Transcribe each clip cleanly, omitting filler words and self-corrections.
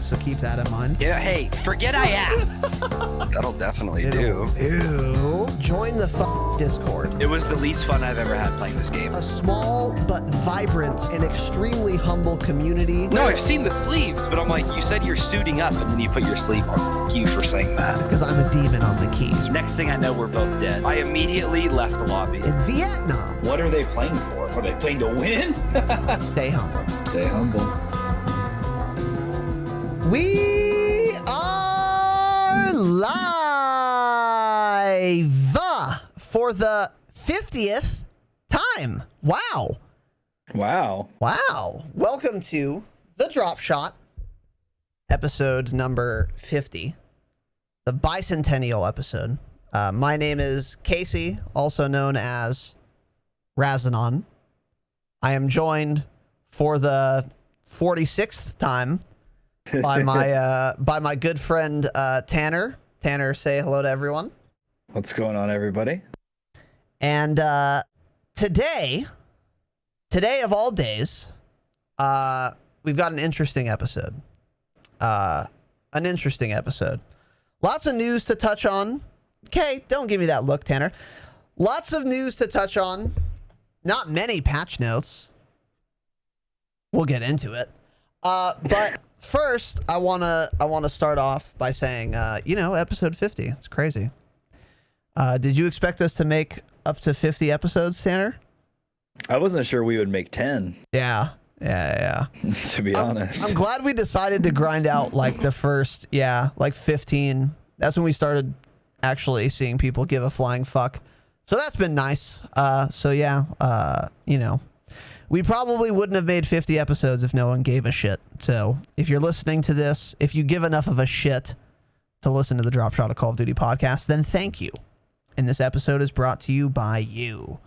so keep that in mind. Yeah, hey, forget I asked. That'll definitely do. Ew. Join the Discord. It was the least fun I've ever had playing this game. A small but vibrant and extremely humble community. No, I've seen the sleeves, but I'm like, you said you're suiting up, and then you put your sleeve on. Thank you for saying that. Because I'm a demon on the keys. Next thing I know, we're both dead. I immediately left the lobby. In Vietnam. What are they playing for? Are they playing to win? Stay humble. Stay humble. We are live for the 50th time. Wow. Wow. Wow. Welcome to the Dropshot, episode number 50, the bicentennial episode. My name is Casey, also known as Razinon. I am joined for the 46th time by my good friend Tanner. Tanner, say hello to everyone. What's going on, everybody? And today of all days, we've got an interesting episode. Lots of news to touch on. Okay, don't give me that look, Tanner. Lots of news to touch on. Not many patch notes. We'll get into it. But first, I wanna start off by saying, episode 50. It's crazy. Did you expect us to make up to 50 episodes, Tanner? I wasn't sure we would make 10. Yeah. To be honest. I'm glad we decided to grind out like the first, 15. That's when we started actually seeing people give a flying fuck. So that's been nice. We probably wouldn't have made 50 episodes if no one gave a shit. So if you're listening to this, if you give enough of a shit to listen to the Dropshot of Call of Duty podcast, then thank you. And this episode is brought to you by you.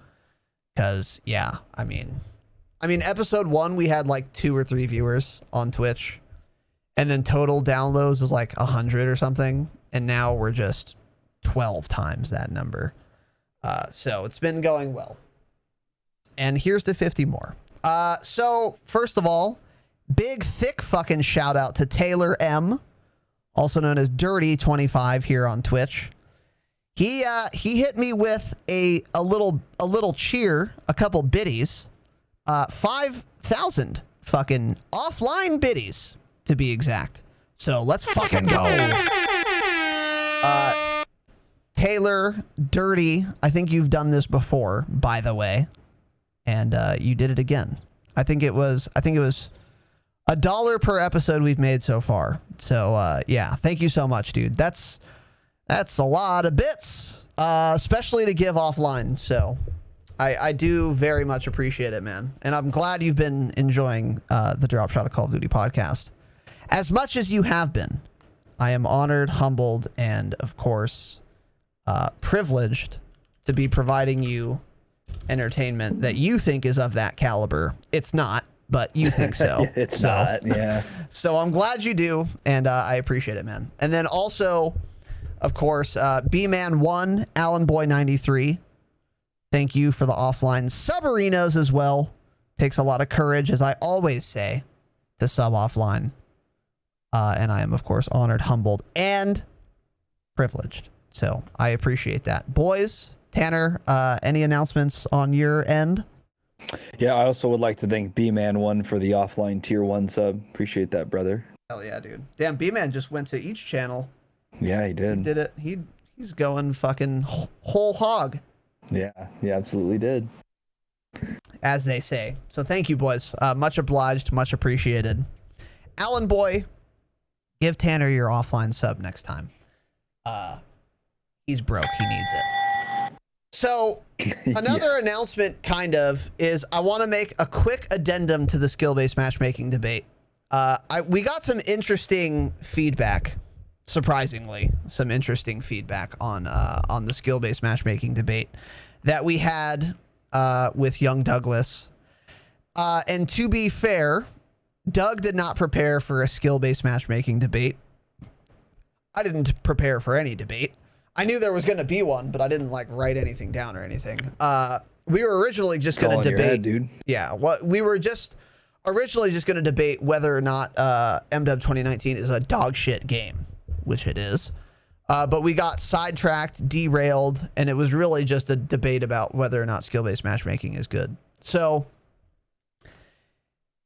Because, episode 1, we had like 2 or 3 viewers on Twitch. And then total downloads was like 100 or something. And now we're just 12 times that number. So it's been going well. And here's to 50 more. So first of all, big thick fucking shout out to Taylor M, also known as Dirty25 here on Twitch. He hit me with a little cheer, a couple biddies, 5,000 fucking offline biddies to be exact. So let's fucking go. Taylor, Dirty, I think you've done this before, by the way. And you did it again. I think it was $1 per episode we've made so far. So thank you so much, dude. That's a lot of bits, especially to give offline. So I do very much appreciate it, man. And I'm glad you've been enjoying the Dropshot of Call of Duty podcast as much as you have been. I am honored, humbled, and of course privileged to be providing you entertainment that you think is of that caliber. It's not, but you think so. It's not, yeah. So I'm glad you do, and I appreciate it, man. And then also, of course, B-Man1, Alan Boy 93. Thank you for the offline sub-arenas as well. Takes a lot of courage, as I always say, to sub offline. And I am, of course, honored, humbled, and privileged. So I appreciate that. Boys, Tanner, any announcements on your end? Yeah, I also would like to thank B-Man1 for the offline tier 1 sub. Appreciate that, brother. Hell yeah, dude. Damn, B-Man just went to each channel. Yeah, he did. He did it. He's going fucking whole hog. Yeah, he absolutely did. As they say. So thank you, boys. Much obliged, much appreciated. Alan Boy, give Tanner your offline sub next time. He's broke. He needs it. So another announcement kind of is I want to make a quick addendum to the skill-based matchmaking debate. We got some interesting feedback, surprisingly, some interesting feedback on the skill-based matchmaking debate that we had with young Douglas. And to be fair, Doug did not prepare for a skill-based matchmaking debate. I didn't prepare for any debate. I knew there was going to be one, but I didn't like write anything down or anything. We were originally just going to debate, dude. Yeah, what we were just originally just going to debate whether or not MW 2019 is a dog shit game, which it is. But we got sidetracked, derailed, and it was really just a debate about whether or not skill-based matchmaking is good. So,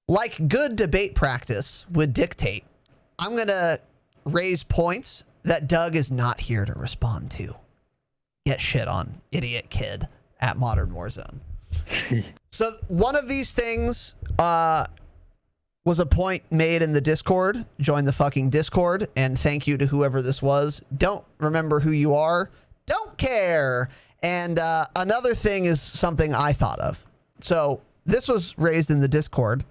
like good debate practice would dictate, I'm going to raise points that Doug is not here to respond to. Get shit on, idiot kid at Modern Warzone. So one of these things was a point made in the Discord. Join the fucking Discord, and thank you to whoever this was. Don't remember who you are. Don't care. And another thing is something I thought of. So this was raised in the Discord,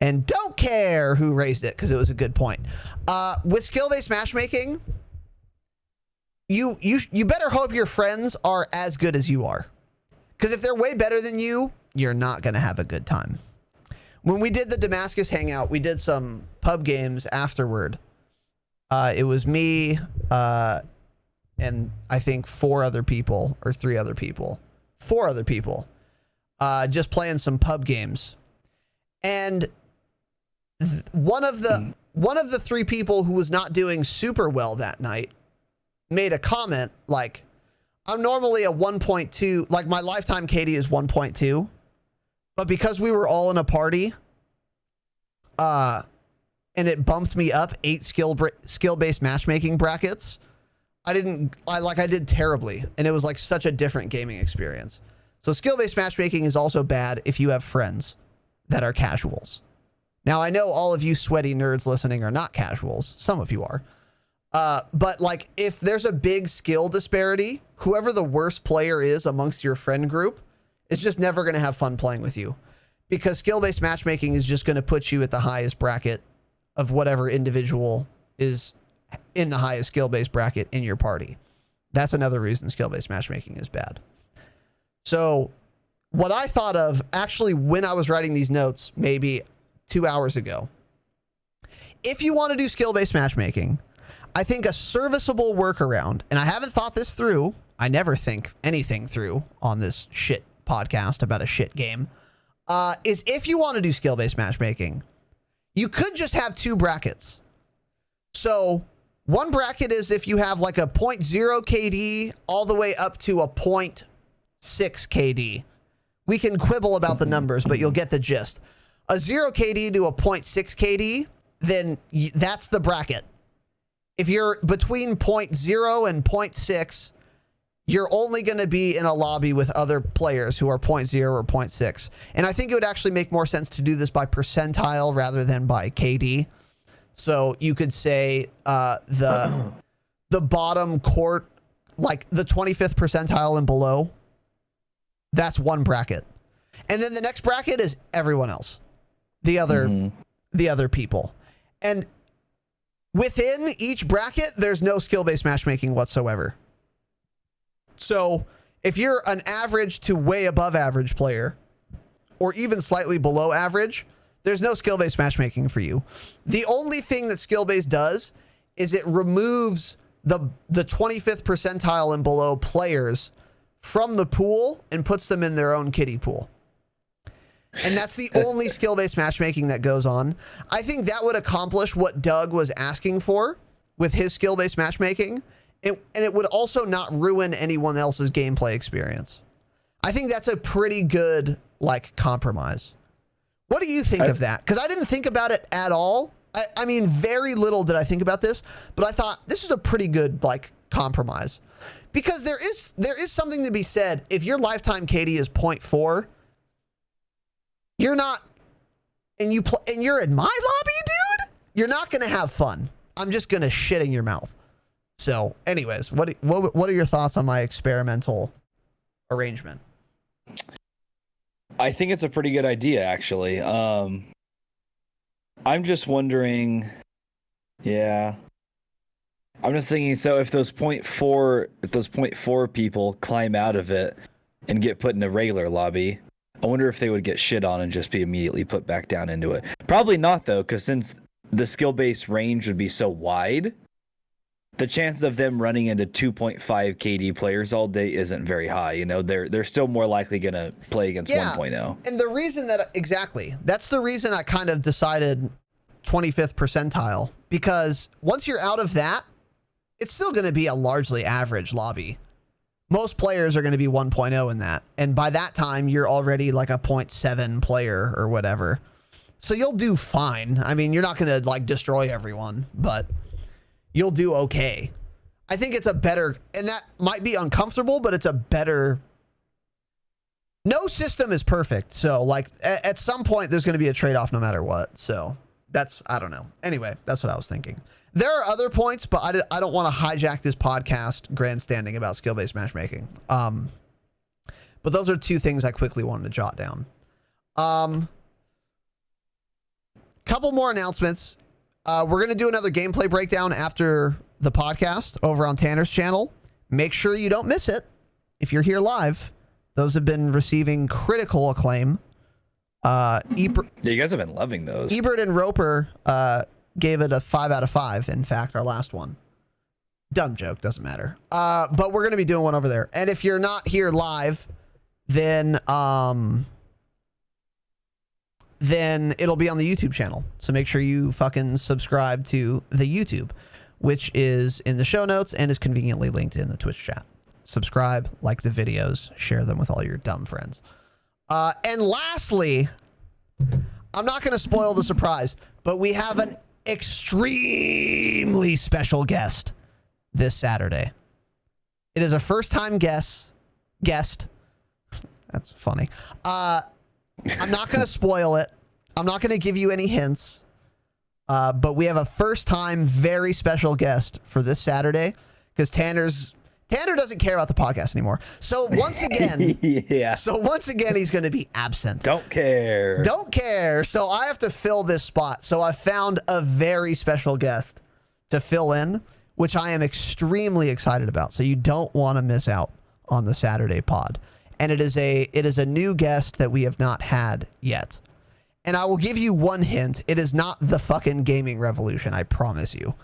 and don't care who raised it because it was a good point. With skill-based matchmaking, you better hope your friends are as good as you are. Because if they're way better than you, you're not going to have a good time. When we did the Damascus hangout, we did some pub games afterward. It was me and I think 4 other people or 3 other people. 4 other people. Just playing some pub games. And one of the 3 people who was not doing super well that night made a comment like, I'm normally a 1.2, like my lifetime KD is 1.2, but because we were all in a party, and it bumped me up 8 skill-based matchmaking brackets, I did terribly, and it was like such a different gaming experience. So skill-based matchmaking is also bad if you have friends that are casuals. Now, I know all of you sweaty nerds listening are not casuals. Some of you are. But like if there's a big skill disparity, whoever the worst player is amongst your friend group is just never going to have fun playing with you, because skill-based matchmaking is just going to put you at the highest bracket of whatever individual is in the highest skill-based bracket in your party. That's another reason skill-based matchmaking is bad. So what I thought of actually when I was writing these notes, maybe 2 hours ago, if you want to do skill-based matchmaking, I think a serviceable workaround, and I haven't thought this through, I never think anything through on this shit podcast about a shit game, is if you want to do skill-based matchmaking, you could just have 2 brackets. So one bracket is if you have like a 0.0 KD all the way up to a 0.6 KD. We can quibble about the numbers, but you'll get the gist. A 0 KD to a 0.6 KD, then that's the bracket. If you're between 0.0 and 0.6, you're only going to be in a lobby with other players who are 0.0 or 0.6. And I think it would actually make more sense to do this by percentile rather than by KD. So you could say the bottom court, like the 25th percentile and below, that's one bracket. And then the next bracket is everyone else, the other people. And within each bracket, there's no skill-based matchmaking whatsoever. So if you're an average to way above average player, or even slightly below average, there's no skill-based matchmaking for you. The only thing that skill-based does is it removes the 25th percentile and below players from the pool and puts them in their own kiddie pool. And that's the only skill-based matchmaking that goes on. I think that would accomplish what Doug was asking for with his skill-based matchmaking. And it would also not ruin anyone else's gameplay experience. I think that's a pretty good, like, compromise. What do you think of that? Because I didn't think about it at all. I mean, very little did I think about this, but I thought this is a pretty good, like, compromise. Because there is something to be said. If your lifetime KD is 0.4, you're not, and you're in my lobby, dude, you're not going to have fun. I'm just going to shit in your mouth. So anyways, what are your thoughts on my experimental arrangement? I think it's a pretty good idea, actually. I'm just wondering, yeah. I'm just thinking, so if those 0.4 people climb out of it and get put in a regular lobby, I wonder if they would get shit on and just be immediately put back down into it. Probably not, though, because since the skill-based range would be so wide, the chances of them running into 2.5 KD players all day isn't very high. You know, they're still more likely going to play against 1.0. And the reason that, exactly, that's the reason I kind of decided 25th percentile, because once you're out of that, it's still going to be a largely average lobby. Most players are going to be 1.0 in that. And by that time, you're already like a 0.7 player or whatever. So you'll do fine. I mean, you're not going to like destroy everyone, but you'll do okay. I think it's a better, and that might be uncomfortable, but it's a better. No system is perfect. So like at some point, there's going to be a trade-off no matter what. So that's, I don't know. Anyway, that's what I was thinking. There are other points, but I don't want to hijack this podcast grandstanding about skill-based matchmaking. But those are two things I quickly wanted to jot down. Couple more announcements. We're going to do another gameplay breakdown after the podcast over on Tanner's channel. Make sure you don't miss it. If you're here live, those have been receiving critical acclaim. Yeah, you guys have been loving those. Ebert and Roper gave it a 5 out of 5. In fact, our last one. Dumb joke, doesn't matter. But we're going to be doing one over there. And if you're not here live, then it'll be on the YouTube channel. So make sure you fucking subscribe to the YouTube, which is in the show notes and is conveniently linked in the Twitch chat. Subscribe, like the videos, share them with all your dumb friends. And lastly, I'm not going to spoil the surprise, but we have an extremely special guest this Saturday. It is a first-time guest. That's funny. I'm not going to spoil it. I'm not going to give you any hints. But we have a first-time, very special guest for this Saturday because Tanner doesn't care about the podcast anymore. So once again, he's going to be absent. Don't care. So I have to fill this spot. So I found a very special guest to fill in, which I am extremely excited about. So you don't want to miss out on the Saturday pod. And it is a new guest that we have not had yet. And I will give you one hint. It is not the fucking gaming revolution. I promise you.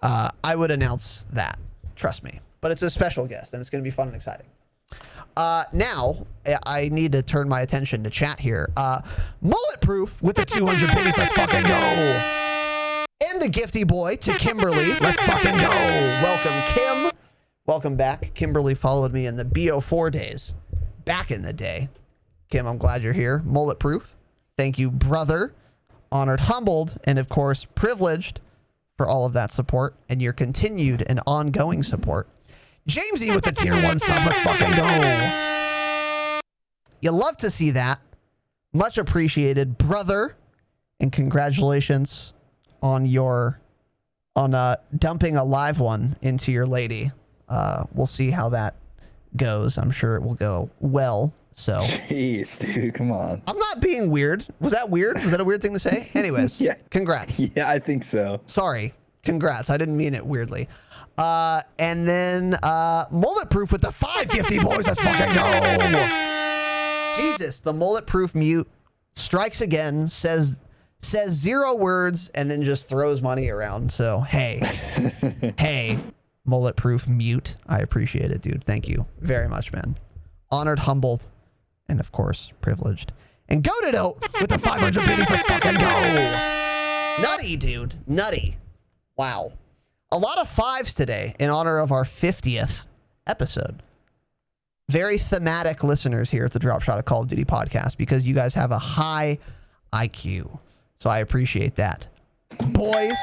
I would announce that. Trust me. But it's a special guest, and it's going to be fun and exciting. Now, I need to turn my attention to chat here. Mullet Proof with the 200 biddies. Let's fucking go. And the gifty boy to Kimberly. Let's fucking go. Welcome, Kim. Welcome back. Kimberly followed me in the BO4 days. Back in the day. Kim, I'm glad you're here. Mullet Proof. Thank you, brother. Honored, humbled, and of course, privileged for all of that support and your continued and ongoing support. Jamesy with the tier 1 sub. Let's fucking go. You love to see that. Much appreciated, brother. And congratulations on dumping a live one into your lady. We'll see how that goes. I'm sure it will go well. So, jeez, dude, come on. I'm not being weird. Was that weird? Was that a weird thing to say? Anyways, yeah. Congrats. Yeah, I think so. Sorry. Congrats. I didn't mean it weirdly. And then Mullet Proof with the 5 gifty boys. Let's fucking go. Jesus, the Mullet Proof mute strikes again, says 0 words, and then just throws money around. So, hey. Hey, Mullet Proof mute. I appreciate it, dude. Thank you very much, man. Honored, humbled, and of course, privileged. And Goated Oat with the 500 biddies. Let's fucking go. Nutty, dude. Nutty. Wow. A lot of 5s today in honor of our 50th episode. Very thematic listeners here at the Dropshot of Call of Duty podcast because you guys have a high IQ. So I appreciate that. Boys,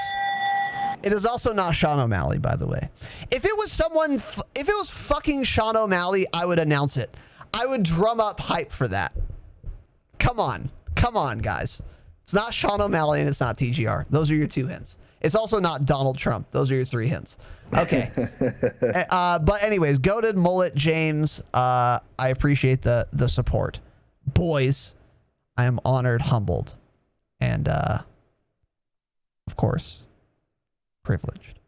it is also not Sean O'Malley, by the way. If it was fucking Sean O'Malley, I would announce it. I would drum up hype for that. Come on, guys. It's not Sean O'Malley and it's not TGR. Those are your 2 hints. It's also not Donald Trump. Those are your 3 hints. Okay. But anyways, Goated, Mullet, James, I appreciate the support. Boys, I am honored, humbled, and of course, privileged.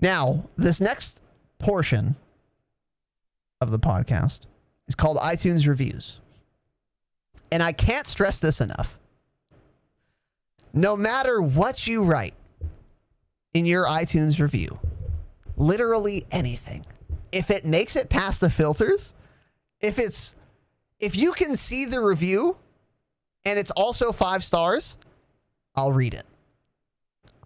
Now, this next portion of the podcast is called iTunes Reviews. And I can't stress this enough. No matter what you write in your iTunes review, Literally anything. If it makes it past the filters, if you can see the review and it's also 5 stars, I'll read it.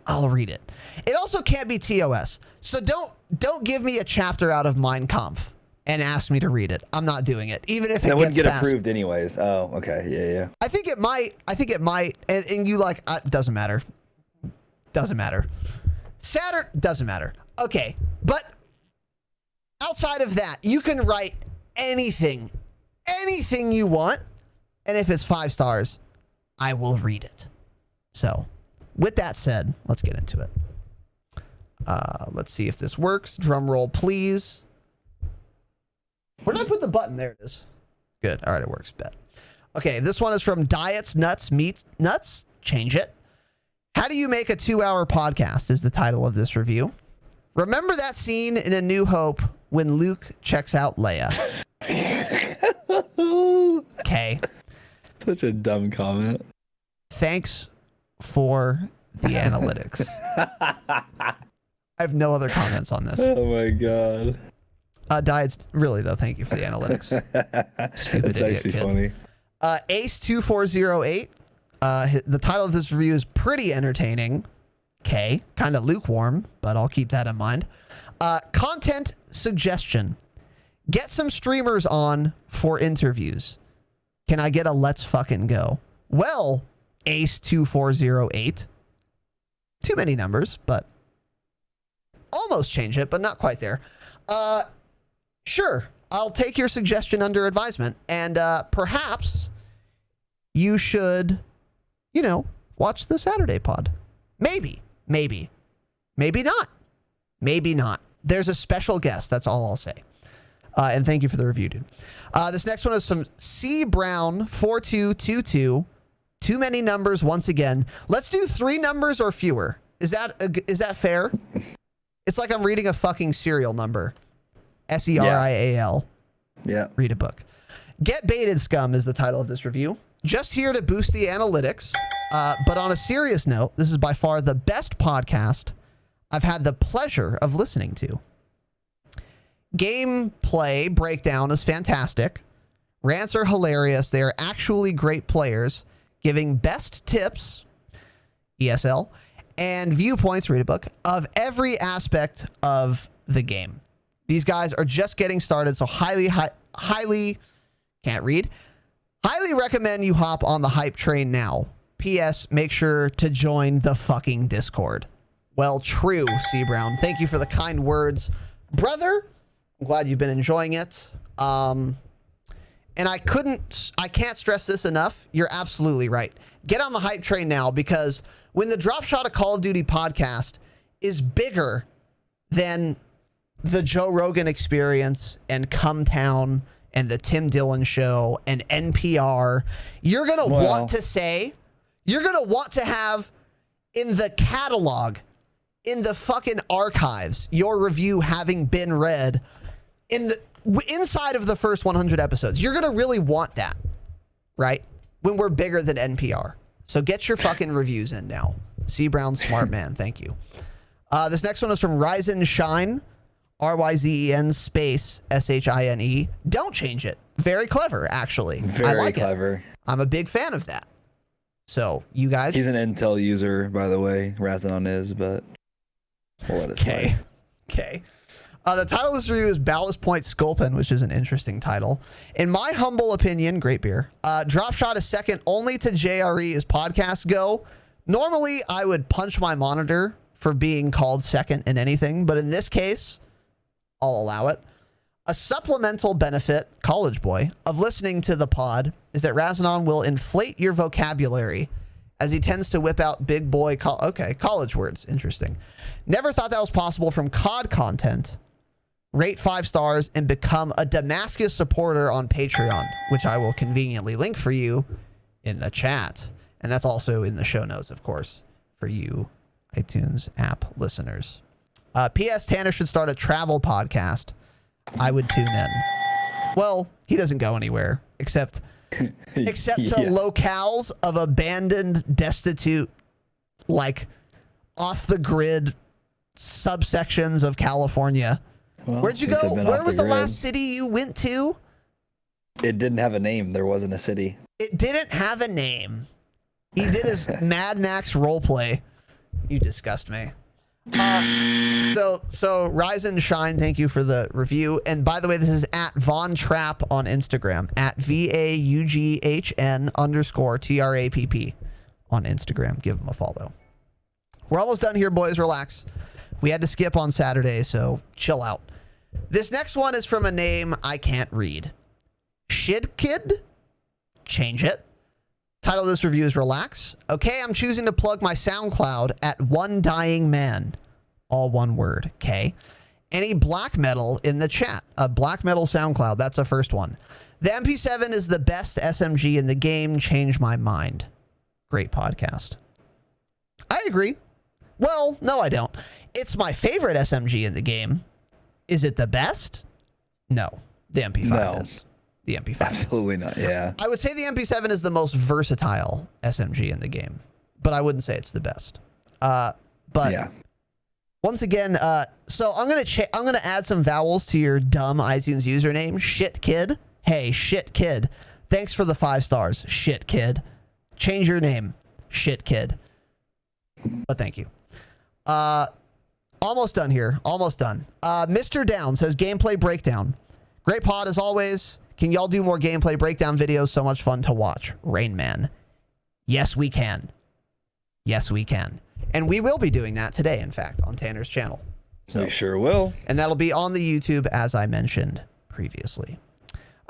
I'll read it. It also can't be TOS. So don't give me a chapter out of Mein Kampf and ask me to read it. I'm not doing it. Even if it wouldn't get past, approved anyways. Oh, okay. Yeah. I think it might. And you like, doesn't matter. Doesn't matter. Saturn doesn't matter. Okay. But outside of that, you can write anything you want. And if it's 5 stars, I will read it. So with that said, let's get into it. Let's see if this works. Drum roll, please. Where did I put the button? There it is. Good. All right, it works. Bet. Okay, this one is from Diets, Nuts, Meats, Nuts. Change it. How do you make a 2-hour podcast is the title of this review. Remember that scene in A New Hope when Luke checks out Leia? Okay. Such a dumb comment. Thanks for the analytics. I have no other comments on this. Oh my god. Diets, really though, thank you for the analytics. Stupid That's idiot actually kid. funny. Ace2408. The title of this review is pretty entertaining. Okay, kind of lukewarm, but I'll keep that in mind. Content suggestion. Get some streamers on for interviews. Can I get a let's fucking go? Well, Ace2408. Too many numbers, but almost change it, but not quite there. Sure, I'll take your suggestion under advisement, and perhaps you should, watch the Saturday pod. Maybe not. Maybe not. There's a special guest. That's all I'll say. And thank you for the review, dude. This next one is some C Brown 4222. Too many numbers once again. Let's do 3 numbers or fewer. Is that fair? It's like I'm reading a fucking serial number. SERIAL. Yeah. Read a book. Get Baited Scum is the title of this review. Just here to boost the analytics. But on a serious note, this is by far the best podcast I've had the pleasure of listening to. Gameplay breakdown is fantastic. Rants are hilarious. They are actually great players, giving best tips, ESL, and viewpoints, read a book, of every aspect of the game. These guys are just getting started, so highly recommend you hop on the hype train now. P.S. Make sure to join the fucking Discord. Well, true, C. Brown. Thank you for the kind words, brother. I'm glad you've been enjoying it. And I can't stress this enough. You're absolutely right. Get on the hype train now, because when the Dropshot of Call of Duty podcast is bigger than the Joe Rogan Experience and Come Town and the Tim Dillon Show and NPR, you're going to want to have in the catalog, in the fucking archives, your review having been read inside of the first 100 episodes. You're going to really want that, right? When we're bigger than NPR. So get your fucking reviews in now. C. Brown, smart man. Thank you. This next one is from Ryzen Shine. RYZEN space SHINE. Don't change it. Very clever, actually. I like clever. it. I'm a big fan of that. So, you guys. He's an Intel user, by the way. Razinon is, but we'll let it slide. Okay. The title of this review is Ballast Point Sculpin, which is an interesting title. In my humble opinion, great beer. Dropshot is second only to JRE as podcasts go. Normally, I would punch my monitor for being called second in anything, but in this case, I'll allow it. A supplemental benefit, college boy, of listening to the pod is that Razinon will inflate your vocabulary as he tends to whip out big boy college words. Interesting. Never thought that was possible from COD content. Rate 5 stars and become a Damascus supporter on Patreon, which I will conveniently link for you in the chat. And that's also in the show notes, of course, for you iTunes app listeners. P.S. Tanner should start a travel podcast. I would tune in. Well, he doesn't go anywhere except to locales of abandoned, destitute, like off the grid subsections of California. Well, Where'd you since go? I've been Where off was the the grid. last city you went to? It didn't have a name. There wasn't a city. It didn't have a name. He did his Mad Max roleplay. You disgust me. So Rise and Shine, thank you for the review. And by the way, this is at Von Trapp on Instagram, at VAUGHN_TRAPP on Instagram. Give him a follow. We're almost done here, boys. Relax. We had to skip on Saturday, so chill out. This next one is from a name I can't read. Shid Kid? Change it. Title of this review is Relax. Okay, I'm choosing to plug my SoundCloud at One Dying Man. All one word. Okay. Any black metal in the chat? A black metal SoundCloud. That's the first one. The MP7 is the best SMG in the game. Change my mind. Great podcast. I agree. Well, no, I don't. It's my favorite SMG in the game. Is it the best? No. The MP5 is. The MP5 Absolutely not. Yeah. I would say the MP7 is the most versatile SMG in the game, but I wouldn't say it's the best. But yeah. Once again, so I'm gonna add some vowels to your dumb iTunes username, Shit Kid. Hey, Shit Kid. Thanks for the 5 stars, Shit Kid. Change your name, Shit Kid. But thank you. Almost done here. Almost done. Mr. Down says gameplay breakdown. Great pod as always. Can y'all do more gameplay breakdown videos? So much fun to watch. Rain Man. Yes, we can. Yes, we can. And we will be doing that today, in fact, on Tanner's channel. So, We sure will. and that'll be on the YouTube, as I mentioned previously.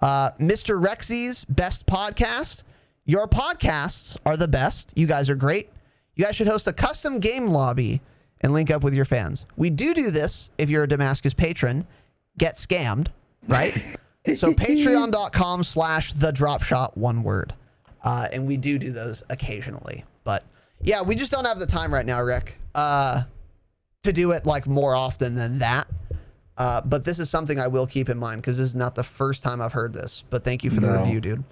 Mr. Rexy's best podcast. Your podcasts are the best. You guys are great. You guys should host a custom game lobby and link up with your fans. We do this if you're a Damascus patron. Get scammed, right? So patreon.com/thedropshot, one word. And we do those occasionally. But yeah, we just don't have the time right now, Rick, to do it like more often than that. But this is something I will keep in mind because this is not the first time I've heard this. But thank you for the review, dude.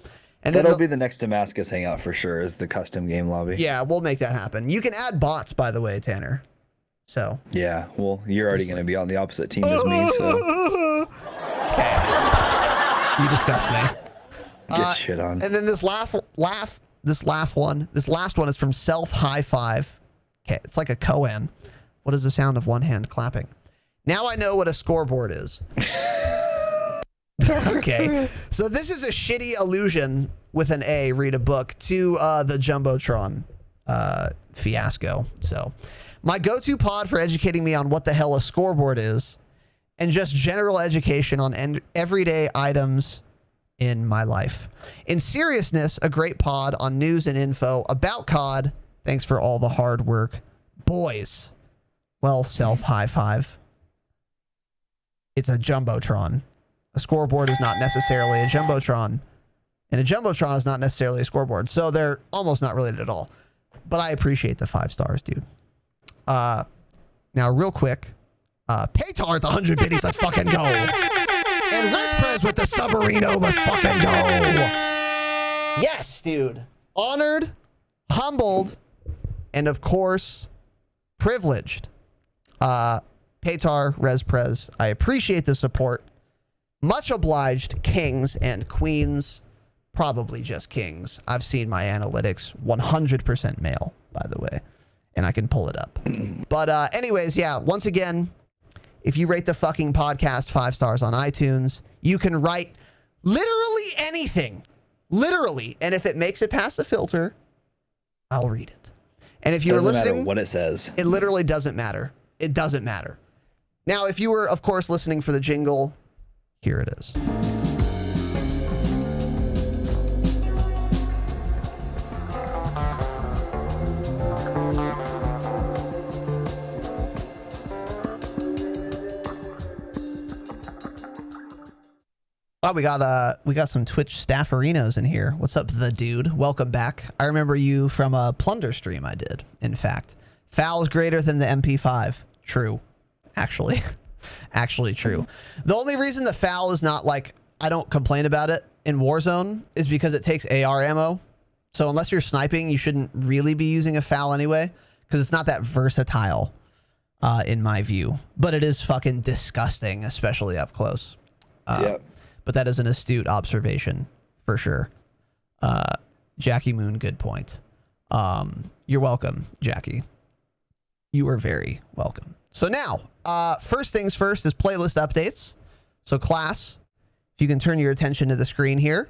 And then That'll be the next Damascus hangout for sure, is the custom game lobby. yeah, we'll make that happen. You can add bots, by the way, Tanner. So Yeah, well, you're already going to be on the opposite team as me, so okay, you disgust me. get shit on. And then this last one is from Self High Five. Okay, it's like a koan. What is the sound of one hand clapping? Now I know what a scoreboard is. Okay, so this is a shitty allusion with an A. Read a book to the Jumbotron fiasco. So, my go-to pod for educating me on what the hell a scoreboard is, and just general education on everyday items in my life. In seriousness, a great pod on news and info about COD. Thanks for all the hard work, boys. Well, Self High Five. It's a Jumbotron. A scoreboard is not necessarily a Jumbotron, and a Jumbotron is not necessarily a scoreboard. So they're almost not related at all. But I appreciate the 5 stars, dude. Now, real quick, Paytar at the 100 biddies. Let's fucking go. And Resprez with the Submarino. Let's fucking go. Yes, dude. Honored, humbled, and of course, privileged. Paytar, Resprez, I appreciate the support. Much obliged, kings and queens. Probably just kings. I've seen my analytics. 100% male, by the way. And I can pull it up. But anyways, yeah, once again, if you rate the fucking podcast 5 stars on iTunes, you can write literally anything. Literally. And if it makes it past the filter, I'll read it. And if you were Doesn't listening, matter what it says. it literally doesn't matter. It doesn't matter. Now, if you were, of course, listening for the jingle, here it is. Oh, we got some Twitch stafferinos in here. What's up, the dude? Welcome back. I remember you from a Plunder stream I did, in fact. Foul is greater than the MP5. True. Actually. Actually true. The only reason the foul is not like, I don't complain about it in Warzone is because it takes AR ammo. So unless you're sniping, you shouldn't really be using a foul anyway, because it's not that versatile. in my view. But it is fucking disgusting, especially up close. Yep. But that is an astute observation for sure. Jackie Moon, good point. You're welcome, Jackie. You are very welcome. So now, first things first is playlist updates. So class, if you can turn your attention to the screen here,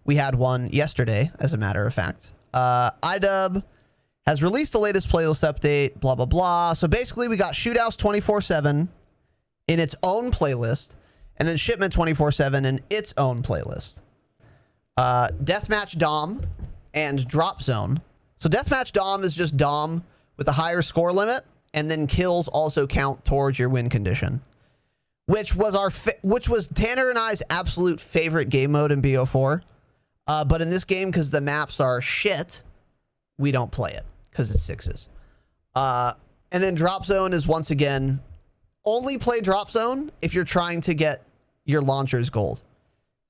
we had one yesterday, as a matter of fact. iDub has released the latest playlist update, blah, blah, blah. So basically, we got Shoothouse 24/7 in its own playlist, and then Shipment 24/7 in its own playlist. Deathmatch Dom and Drop Zone. So Deathmatch Dom is just Dom with a higher score limit, and then kills also count towards your win condition, which was Tanner and I's absolute favorite game mode in BO4. But in this game, because the maps are shit, we don't play it because it's sixes. And then Drop Zone is, once again, only play Drop Zone if you're trying to get your launchers gold.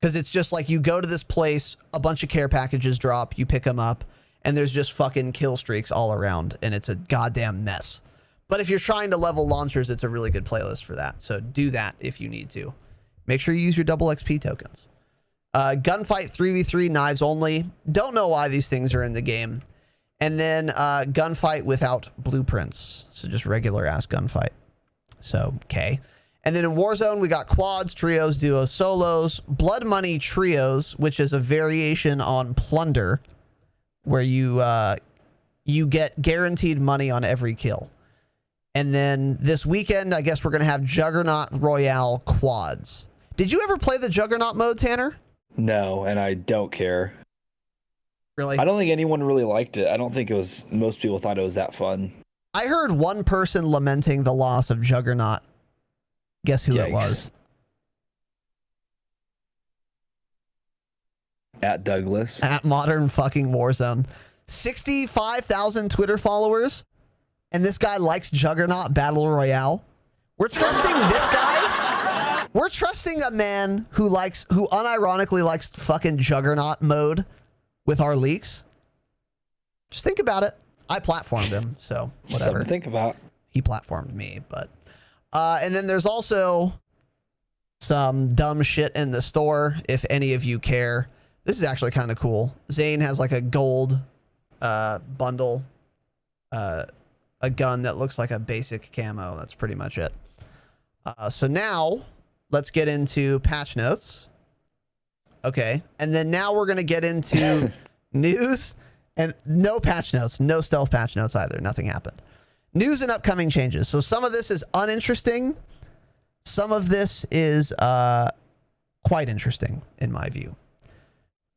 Because it's just like you go to this place, a bunch of care packages drop, you pick them up, and there's just fucking kill streaks all around, and it's a goddamn mess. But if you're trying to level launchers, it's a really good playlist for that. So do that if you need to. Make sure you use your double XP tokens. Gunfight 3v3, knives only. Don't know why these things are in the game. And then gunfight without blueprints. So just regular ass gunfight. So, okay. And then in Warzone, we got quads, trios, duos, solos, blood money trios, which is a variation on plunder, where you get guaranteed money on every kill. And then this weekend, I guess we're going to have Juggernaut Royale quads. Did you ever play the Juggernaut mode, Tanner? No, and I don't care. Really? I don't think anyone really liked it. I don't think it was, most people thought it was that fun. I heard one person lamenting the loss of Juggernaut. Guess who it was? At Douglas. At Modern fucking Warzone. 65,000 Twitter followers. And this guy likes Juggernaut Battle Royale. We're trusting this guy. We're trusting a man who unironically likes fucking Juggernaut mode with our leaks. Just think about it. I platformed him, so whatever. Something to think about. He platformed me, but... and then there's also some dumb shit in the store, if any of you care. This is actually kind of cool. Zane has like a gold bundle, a gun that looks like a basic camo. That's pretty much it. So now let's get into patch notes. Okay. And then now we're going to get into news, and no patch notes, no stealth patch notes either. Nothing happened. News and upcoming changes. So some of this is uninteresting. Some of this is quite interesting in my view.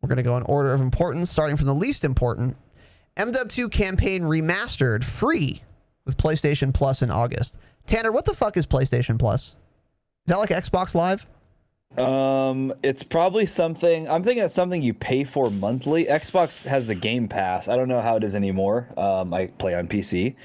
We're going to go in order of importance, starting from the least important. MW2 campaign remastered free with PlayStation Plus in August. Tanner, what the fuck is PlayStation Plus? Is that like Xbox Live? It's probably something, I'm thinking it's something you pay for monthly. Xbox has the Game Pass. I don't know how it is anymore. I play on PC.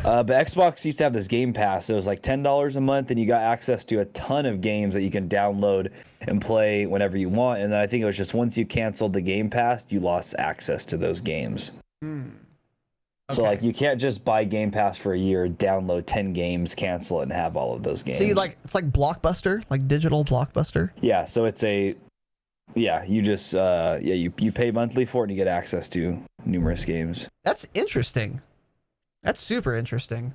But Xbox used to have this Game Pass. It was like $10 a month, and you got access to a ton of games that you can download and play whenever you want. And then I think it was just once you canceled the Game Pass, you lost access to those games. Okay. So like you can't just buy Game Pass for a year, download 10 games, cancel it, and have all of those games. So it's like Blockbuster, like digital Blockbuster. Yeah. So it's you just you pay monthly for it and you get access to numerous games. That's interesting. That's super interesting.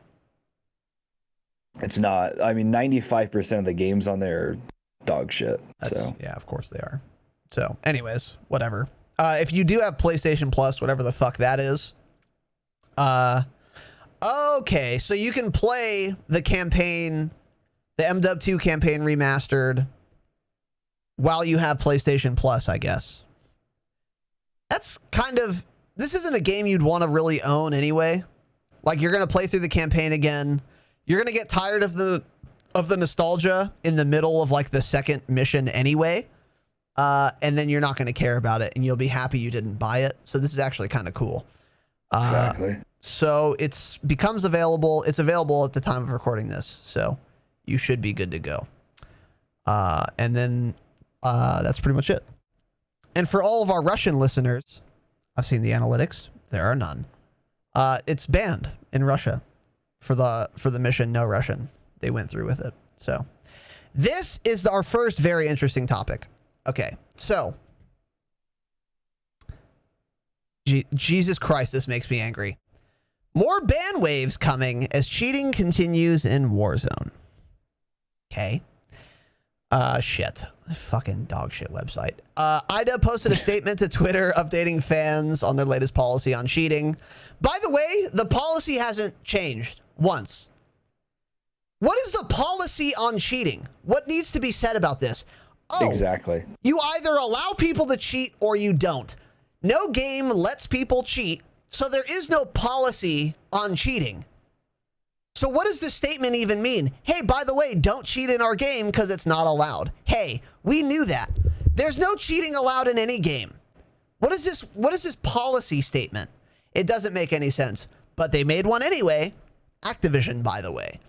It's not. I mean, 95% of the games on there are dog shit. Yeah, of course they are. So, anyways, whatever. If you do have PlayStation Plus, whatever the fuck that is. Okay, so you can play the campaign, the MW2 campaign remastered, while you have PlayStation Plus, I guess. That's kind of... This isn't a game you'd want to really own anyway. Like, you're going to play through the campaign again. You're going to get tired of the nostalgia in the middle of, like, the second mission anyway. And then you're not going to care about it, and you'll be happy you didn't buy it. So this is actually kind of cool. Exactly. So it's available at the time of recording this. So you should be good to go. And then that's pretty much it. And for all of our Russian listeners, I've seen the analytics. There are none. It's banned in Russia for the mission No Russian. They went through with it. So this is our first very interesting topic. Okay, so Jesus Christ, this makes me angry. More ban waves coming as cheating continues in Warzone. Okay. Shit. Fucking dog shit website. Ida posted a statement to Twitter updating fans on their latest policy on cheating. By the way, the policy hasn't changed once. What is the policy on cheating? What needs to be said about this? Oh, Exactly. you either allow people to cheat or you don't. No game lets people cheat, so there is no policy on cheating. So what does this statement even mean? Hey, by the way, don't cheat in our game because it's not allowed. Hey, we knew that. There's no cheating allowed in any game. What is this? What is this policy statement? It doesn't make any sense, but they made one anyway. Activision, by the way.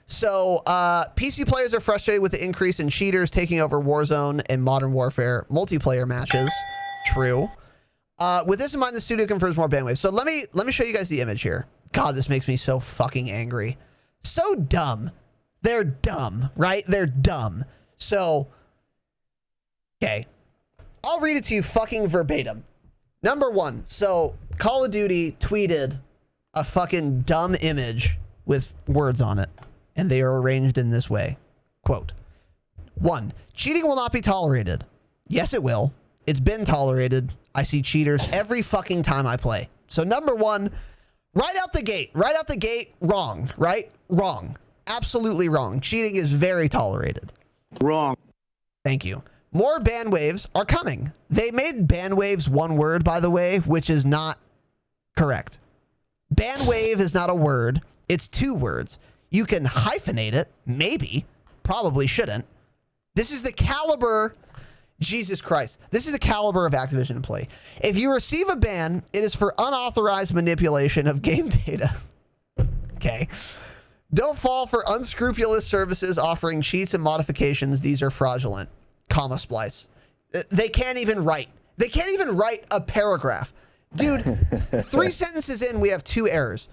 So PC players are frustrated with the increase in cheaters taking over Warzone and Modern Warfare multiplayer matches. True. With this in mind, the studio confirms more bandwidth. So let me show you guys the image here. God, this makes me so fucking angry. So dumb. They're dumb, right? They're dumb. So, okay. I'll read it to you fucking verbatim. Number one. So Call of Duty tweeted a fucking dumb image with words on it. And they are arranged in this way. Quote. 1. Cheating will not be tolerated. Yes, it will. It's been tolerated. I see cheaters every fucking time I play. So number one, right out the gate, wrong, right? Wrong. Absolutely wrong. Cheating is very tolerated. Wrong. Thank you. More ban waves are coming. They made ban waves one word, by the way, which is not correct. Ban wave is not a word. It's two words. You can hyphenate it. Maybe. Probably shouldn't. This is the caliber... Jesus Christ. This is the caliber of Activision employee. If you receive a ban, it is for unauthorized manipulation of game data. Okay. Don't fall for unscrupulous services offering cheats and modifications. These are fraudulent. Comma splice. They can't even write. They can't even write a paragraph. Dude, 3 sentences in, we have 2 errors.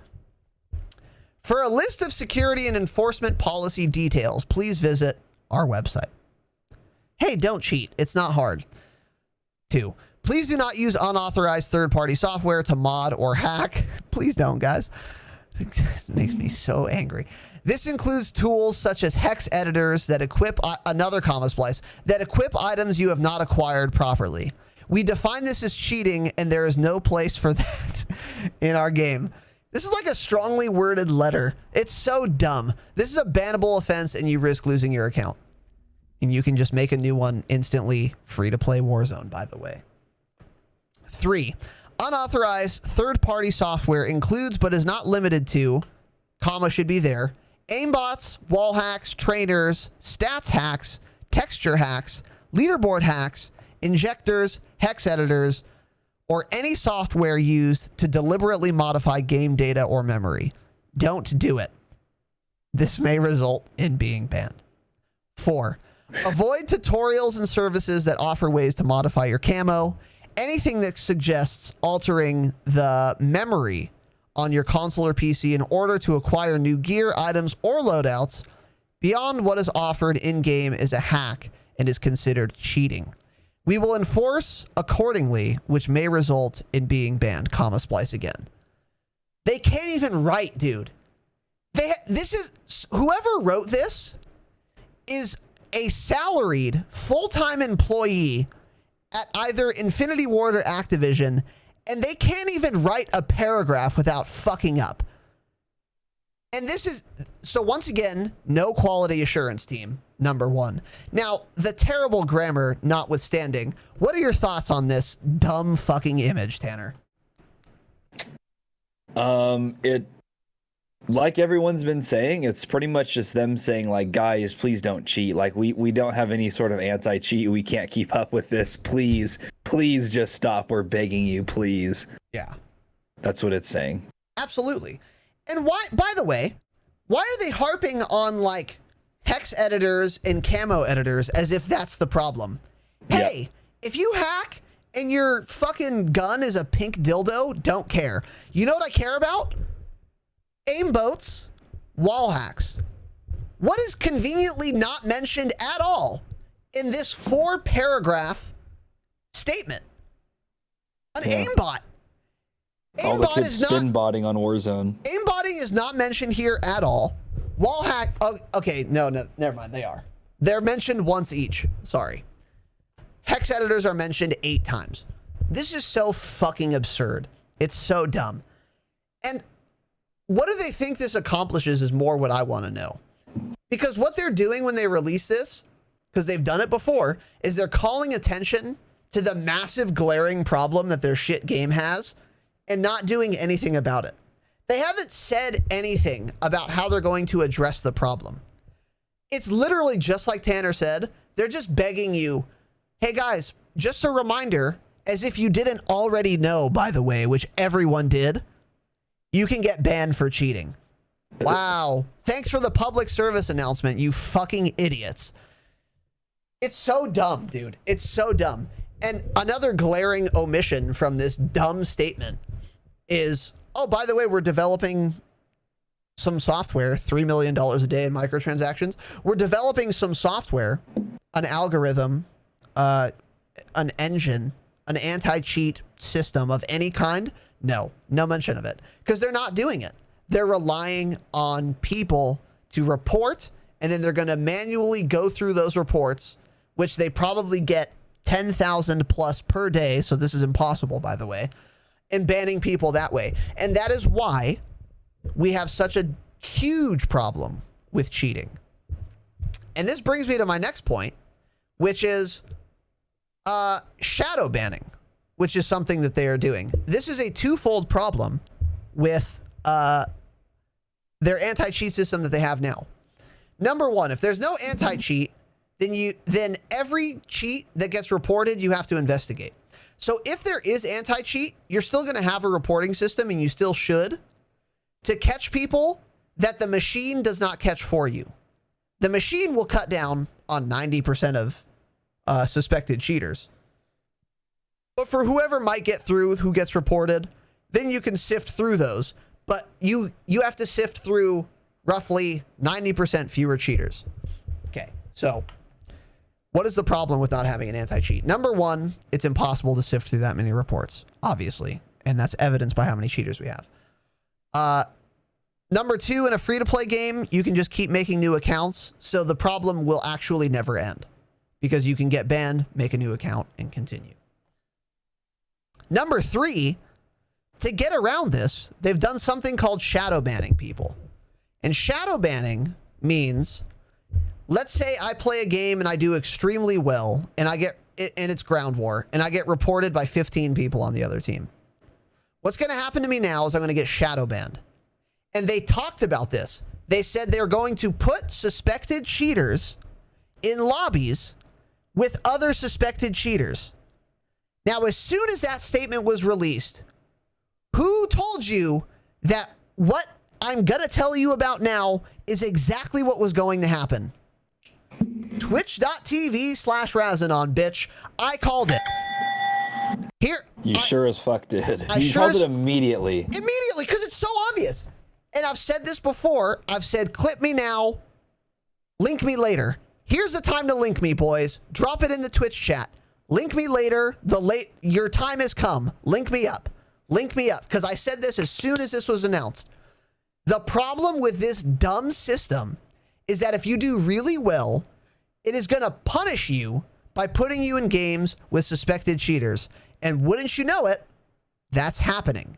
For a list of security and enforcement policy details, please visit our website. Hey, don't cheat. It's not hard. 2. Please do not use unauthorized third-party software to mod or hack. Please don't, guys. It makes me so angry. This includes tools such as hex editors that equip another comma splice that equip items you have not acquired properly. We define this as cheating, and there is no place for that in our game. This is like a strongly worded letter. It's so dumb. This is a bannable offense, and you risk losing your account. And you can just make a new one instantly. Free to play Warzone, by the way. 3. Unauthorized third-party software includes but is not limited to, comma should be there, aimbots, wall hacks, trainers, stats hacks, texture hacks, leaderboard hacks, injectors, hex editors, or any software used to deliberately modify game data or memory. Don't do it. This may result in being banned. 4. Avoid tutorials and services that offer ways to modify your camo. Anything that suggests altering the memory on your console or PC in order to acquire new gear, items, or loadouts beyond what is offered in-game is a hack and is considered cheating. We will enforce accordingly, which may result in being banned. Comma splice again. They can't even write, dude. Whoever wrote this is a salaried full-time employee at either Infinity Ward or Activision, and they can't even write a paragraph without fucking up. And this is, so once again, no quality assurance team, number one. Now, the terrible grammar notwithstanding, what are your thoughts on this dumb fucking image, Tanner? It, like everyone's been saying, it's pretty much just them saying, like, guys, please don't cheat. Like, we don't have any sort of anti-cheat. We can't keep up with this. Please just stop. We're begging you, please. Yeah. That's what it's saying. Absolutely. And why, by the way, why are they harping on, like, hex editors and camo editors as if that's the problem? Hey, if you hack and your fucking gun is a pink dildo, don't care. You know what I care about? Aimbots, wall hacks. What is conveniently not mentioned at all in this 4-paragraph statement? An aimbot. All the Aimbot kids is not spin botting on Warzone. aimbotting is not mentioned here at all. Wall hack. Oh, okay, no, never mind. They are. They're mentioned once each. Sorry. Hex editors are mentioned 8 times. This is so fucking absurd. It's so dumb. And what do they think this accomplishes is more what I want to know. Because what they're doing when they release this, because they've done it before, is they're calling attention to the massive glaring problem that their shit game has and not doing anything about it. They haven't said anything about how they're going to address the problem. It's literally just like Tanner said. They're just begging you, hey guys, just a reminder, as if you didn't already know, by the way, which everyone did, you can get banned for cheating. Wow. Thanks for the public service announcement, you fucking idiots. It's so dumb, dude. It's so dumb. And another glaring omission from this dumb statement is, oh, by the way, we're developing some software, $3 million a day in microtransactions. We're developing some software, an algorithm, an engine, an anti-cheat system of any kind. No mention of it, because they're not doing it. They're relying on people to report, and then they're going to manually go through those reports, which they probably get 10,000 plus per day. So this is impossible, by the way, and banning people that way. And that is why we have such a huge problem with cheating. And this brings me to my next point, which is shadow banning, which is something that they are doing. This is a twofold problem with their anti-cheat system that they have now. Number one, if there's no anti-cheat, then every cheat that gets reported, you have to investigate. So if there is anti-cheat, you're still going to have a reporting system, and you still should, to catch people that the machine does not catch for you. The machine will cut down on 90% of suspected cheaters. But for whoever might get through, who gets reported, then you can sift through those. But you have to sift through roughly 90% fewer cheaters. Okay, so what is the problem with not having an anti-cheat? Number one, it's impossible to sift through that many reports, obviously. And that's evidenced by how many cheaters we have. Number two, in a free-to-play game, you can just keep making new accounts. So the problem will actually never end, because you can get banned, make a new account, and continue. Number three, to get around this, they've done something called shadow banning people. And shadow banning means, let's say I play a game and I do extremely well, and it's ground war, and I get reported by 15 people on the other team. What's going to happen to me now is I'm going to get shadow banned. And they talked about this. They said they're going to put suspected cheaters in lobbies with other suspected cheaters. Now, as soon as that statement was released, who told you that what I'm going to tell you about now is exactly what was going to happen? Twitch.tv/Razinon, bitch. I called it. Here. You sure as fuck did. I You sure called as- it immediately. Immediately, because it's so obvious. And I've said this before. I've said, clip me now, link me later. Here's the time to link me, boys. Drop it in the Twitch chat. Link me later. Your time has come. Link me up. Link me up. Because I said this as soon as this was announced. The problem with this dumb system is that if you do really well, it is going to punish you by putting you in games with suspected cheaters. And wouldn't you know it, that's happening.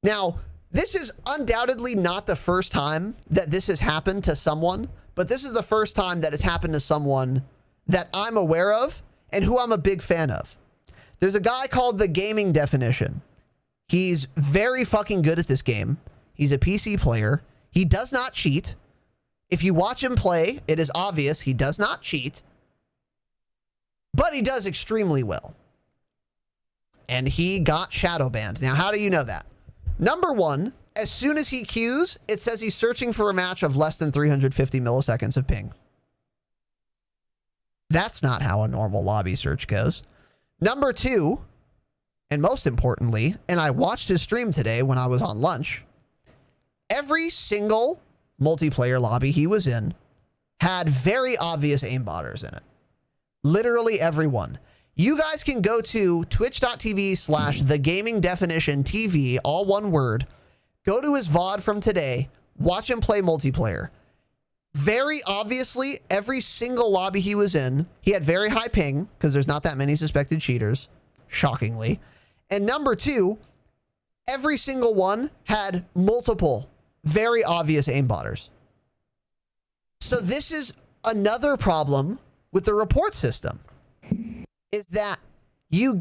Now, this is undoubtedly not the first time that this has happened to someone, but this is the first time that it's happened to someone that I'm aware of and who I'm a big fan of. There's a guy called The Gaming Definition. He's very fucking good at this game. He's a PC player. He does not cheat. If you watch him play, it is obvious he does not cheat, but he does extremely well. And he got shadow banned. Now, how do you know that? Number one, as soon as he queues, it says he's searching for a match of less than 350 milliseconds of ping. That's not how a normal lobby search goes. Number two, and most importantly, and I watched his stream today when I was on lunch, every single multiplayer lobby he was in had very obvious aimbotters in it. Literally everyone. You guys can go to twitch.tv/thegamingdefinitiontv, all one word. Go to his VOD from today. Watch him play multiplayer. Very obviously, every single lobby he was in, he had very high ping because there's not that many suspected cheaters, shockingly. And number two, every single one had multiple very obvious aimbotters. So this is another problem with the report system, is that you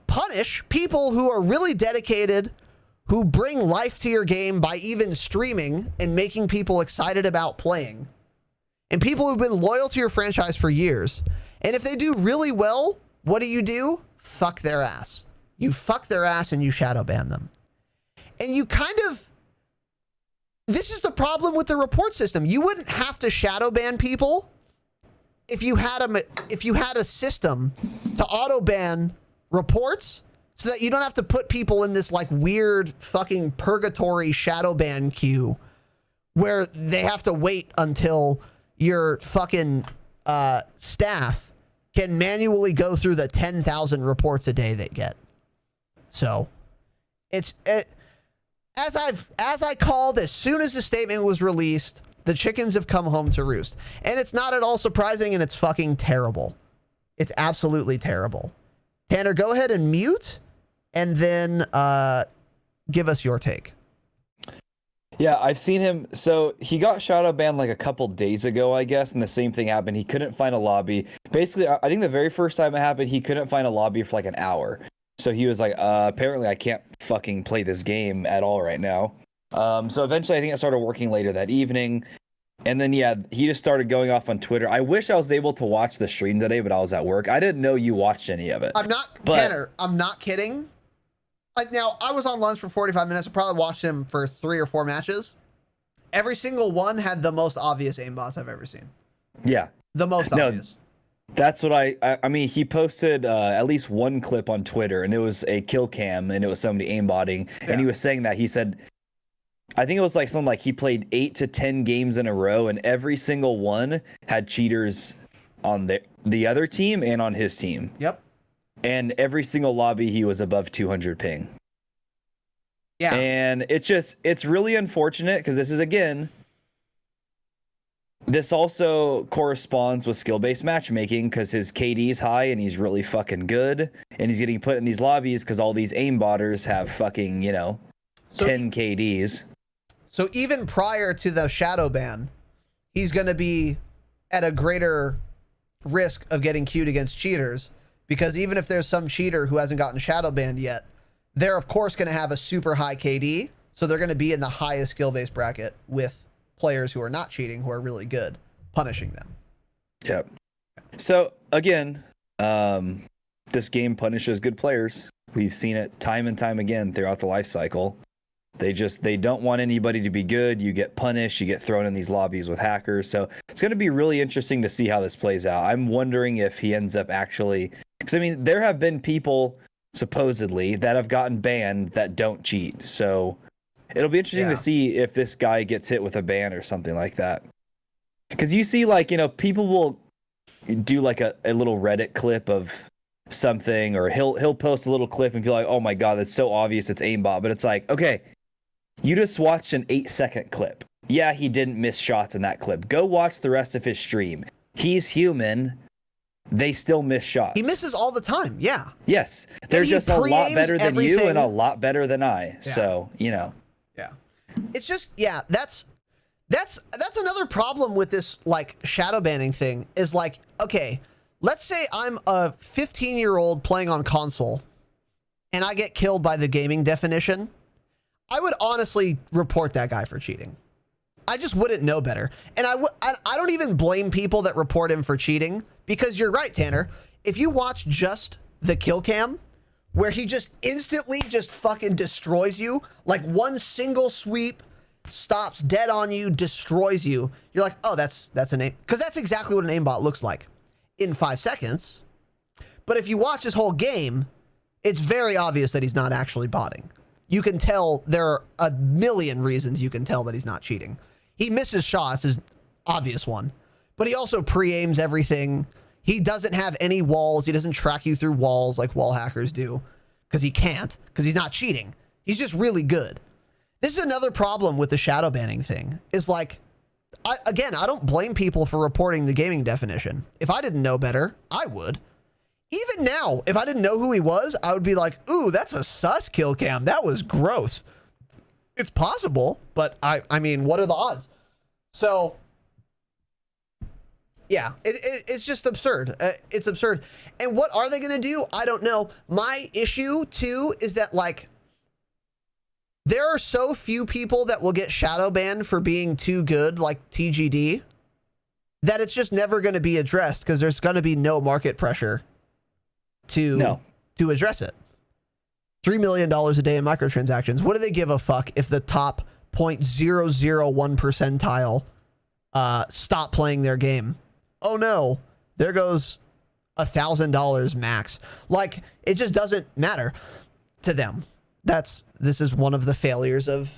punish people who are really dedicated, who bring life to your game by even streaming and making people excited about playing, and people who've been loyal to your franchise for years. And if they do really well, what do? Fuck their ass. You fuck their ass and you shadow ban them. And you this is the problem with the report system. You wouldn't have to shadow ban people if you had a system to auto ban reports, so that you don't have to put people in this like weird fucking purgatory shadow ban queue where they have to wait until your fucking staff can manually go through the 10,000 reports a day they get. So as I called, as soon as the statement was released, the chickens have come home to roost. And it's not at all surprising, and it's fucking terrible. It's absolutely terrible. Tanner, go ahead and mute, and then give us your take. Yeah, I've seen him. So he got shadow banned like a couple days ago, I guess, and the same thing happened. He couldn't find a lobby. Basically, I think the very first time it happened, he couldn't find a lobby for like an hour. So he was like, apparently I can't fucking play this game at all right now. So eventually I think it started working later that evening. And then, yeah, he just started going off on Twitter. I wish I was able to watch the stream today, but I was at work. I didn't know you watched any of it. Tanner, I'm not kidding. Now, I was on lunch for 45 minutes. I probably watched him for 3 or 4 matches. Every single one had the most obvious aimbots I've ever seen. Yeah. The most obvious. That's what I mean, he posted at least one clip on Twitter, and it was a kill cam, and it was somebody aimbotting. Yeah. And he was saying that. He said, I think it was like something like he played 8 to 10 games in a row, and every single one had cheaters on the other team and on his team. Yep. And every single lobby, he was above 200 ping. Yeah. And it's really unfortunate because this also corresponds with skill-based matchmaking because his KD is high and he's really fucking good. And he's getting put in these lobbies because all these aimbotters have fucking, 10 KDs. So even prior to the shadow ban, he's going to be at a greater risk of getting queued against cheaters, because even if there's some cheater who hasn't gotten shadow banned yet, they're of course going to have a super high KD. So they're going to be in the highest skill-based bracket with players who are not cheating, who are really good, punishing them. Yep. So again, this game punishes good players. We've seen it time and time again throughout the life cycle. They don't want anybody to be good. You get punished. You get thrown in these lobbies with hackers. So it's going to be really interesting to see how this plays out. I'm wondering if he ends up actually, because I mean, there have been people supposedly that have gotten banned that don't cheat. So it'll be interesting to see if this guy gets hit with a ban or something like that. Because you see, like, people will do like a little Reddit clip of something, or he'll post a little clip and be like, oh my God, that's so obvious it's aimbot. But it's like, okay, you just watched an 8-second clip. Yeah, he didn't miss shots in that clip. Go watch the rest of his stream. He's human. They still miss shots. He misses all the time. Yeah. Yes. They're just a lot better than you and a lot better than I. Yeah. So, Yeah. It's just, that's another problem with this like shadow banning thing is like, okay, let's say I'm a 15-year-old playing on console and I get killed by the gaming definition. I would honestly report that guy for cheating. I just wouldn't know better. And I don't even blame people that report him for cheating, because you're right, Tanner. If you watch just the kill cam, where he just instantly just fucking destroys you, like one single sweep, stops dead on you, destroys you, you're like, oh, that's an aim. Because that's exactly what an aimbot looks like in 5 seconds. But if you watch his whole game, it's very obvious that he's not actually botting. you can tell there are a million reasons you can tell that he's not cheating. He misses shots is obvious one, but he also pre-aims everything. He doesn't have any walls. He doesn't track you through walls like wall hackers do because he can't, because he's not cheating. He's just really good. This is another problem with the shadow banning thing is like, I don't blame people for reporting the gaming definition. If I didn't know better, I would. Even now, if I didn't know who he was, I would be like, ooh, that's a sus kill cam. That was gross. It's possible, but I mean, what are the odds? So, yeah, it's just absurd. It's absurd. And what are they going to do? I don't know. My issue, too, is that, like, there are so few people that will get shadow banned for being too good, like TGD, that it's just never going to be addressed because there's going to be no market pressure to address it. $3 million a day in microtransactions. What do they give a fuck if the top 0.001 percentile stop playing their game? Oh no, there goes $1,000 max. Like, it just doesn't matter to them. This is one of the failures of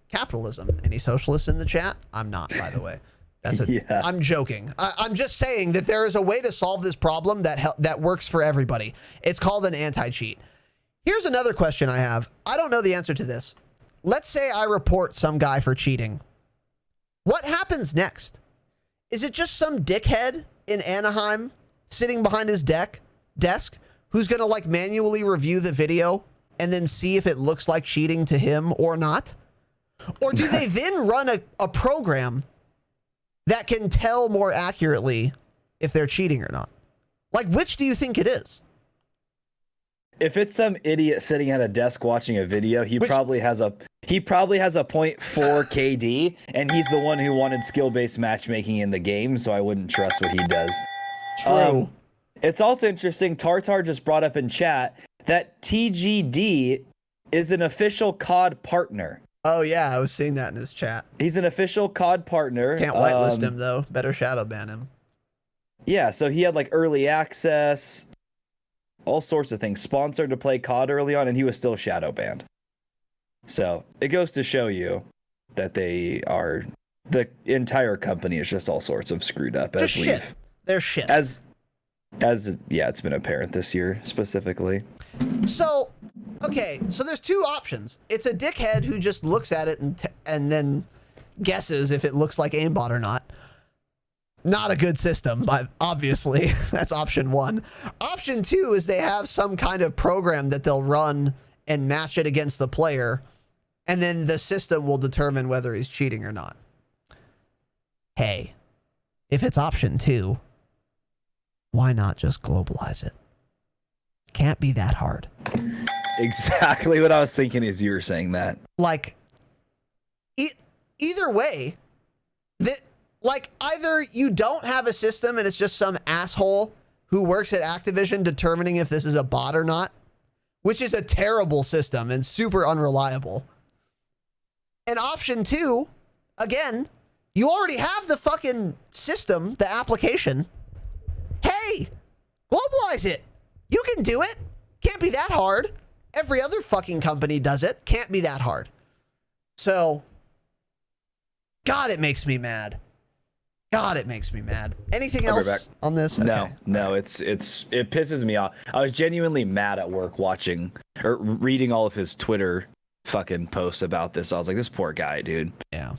capitalism. Any socialists in the chat? I'm not, by the way. I'm joking. I'm just saying that there is a way to solve this problem that works for everybody. It's called an anti-cheat. Here's another question I have. I don't know the answer to this. Let's say I report some guy for cheating. What happens next? Is it just some dickhead in Anaheim sitting behind his desk who's going to like manually review the video and then see if it looks like cheating to him or not? Or do they then run a program that can tell more accurately if they're cheating or not? Like, which do you think it is? If it's some idiot sitting at a desk watching a video, he probably has a 0.4 KD, and he's the one who wanted skill-based matchmaking in the game, so I wouldn't trust what he does. True. It's also interesting, Tartar just brought up in chat that TGD is an official COD partner. Oh yeah, I was seeing that in his chat. He's an official COD partner. Can't whitelist him though. Better shadow ban him. Yeah, so he had like early access, all sorts of things, sponsored to play COD early on, and he was still shadow banned. So it goes to show you that the entire company is just all sorts of screwed up. Just shit. They're shit. As yeah, it's been apparent this year specifically. So, okay, so there's two options. It's a dickhead who just looks at it and then guesses if it looks like aimbot or not. Not a good system, obviously. That's option one. Option two is they have some kind of program that they'll run and match it against the player, and then the system will determine whether he's cheating or not. Hey, if it's option two, why not just globalize it? Can't be that hard. Exactly what I was thinking as you were saying that. Like, either way, like, either you don't have a system and it's just some asshole who works at Activision determining if this is a bot or not, which is a terrible system and super unreliable. And option two, again, you already have the fucking system, the application. Hey, globalize it. You can do it. Can't be that hard. Every other fucking company does it. Can't be that hard. So, God, it makes me mad. God, it makes me mad. Anything else on this? Okay. No, it pisses me off. I was genuinely mad at work watching or reading all of his Twitter fucking posts about this. I was like, this poor guy, dude. Yeah.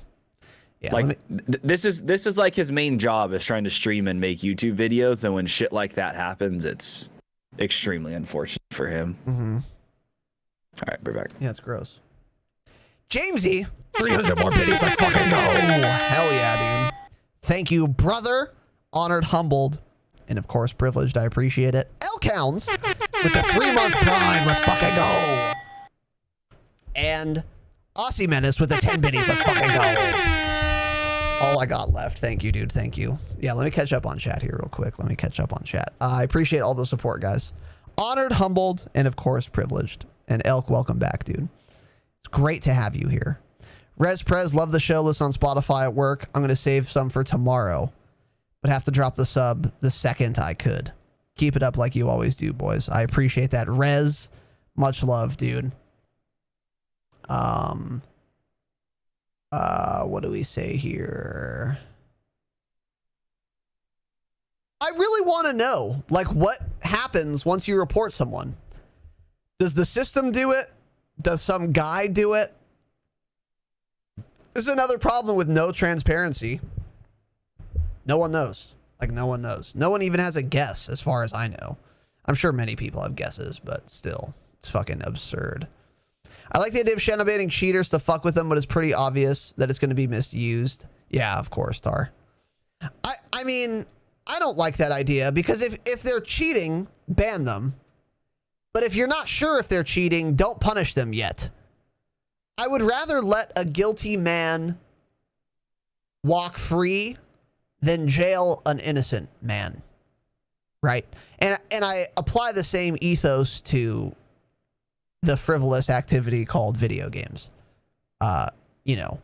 Like, this is like his main job is trying to stream and make YouTube videos, and when shit like that happens, it's extremely unfortunate for him. Mm-hmm. All right, we're back. Yeah, it's gross. Jamesy, 300 more biddies. Let's fucking go. Hell yeah, dude. Thank you, brother. Honored, humbled, and of course, privileged. I appreciate it. L Counts with the 3-month prime. Let's fucking go. And Aussie Menace with the 10 biddies. Let's fucking go. All I got left. Thank you, dude. Thank you. Yeah, let me catch up on chat here real quick. I appreciate all the support, guys. Honored, humbled, and of course, privileged. And Elk, welcome back, dude. It's great to have you here. Rez Prez, love the show. Listen on Spotify at work. I'm going to save some for tomorrow, but have to drop the sub the second I could. Keep it up like you always do, boys. I appreciate that. Rez, much love, dude. What do we say here? I really want to know, like, what happens once you report someone. Does the system do it? Does some guy do it? This is another problem with no transparency. No one knows. Like, no one knows. No one even has a guess, as far as I know. I'm sure many people have guesses, but still, it's fucking absurd. I like the idea of shadow banning cheaters to fuck with them, but it's pretty obvious that it's going to be misused. Yeah, of course, Tar. I mean, I don't like that idea, because if they're cheating, ban them. But if you're not sure if they're cheating, don't punish them yet. I would rather let a guilty man walk free than jail an innocent man. Right? And I apply the same ethos to the frivolous activity called video games. You know,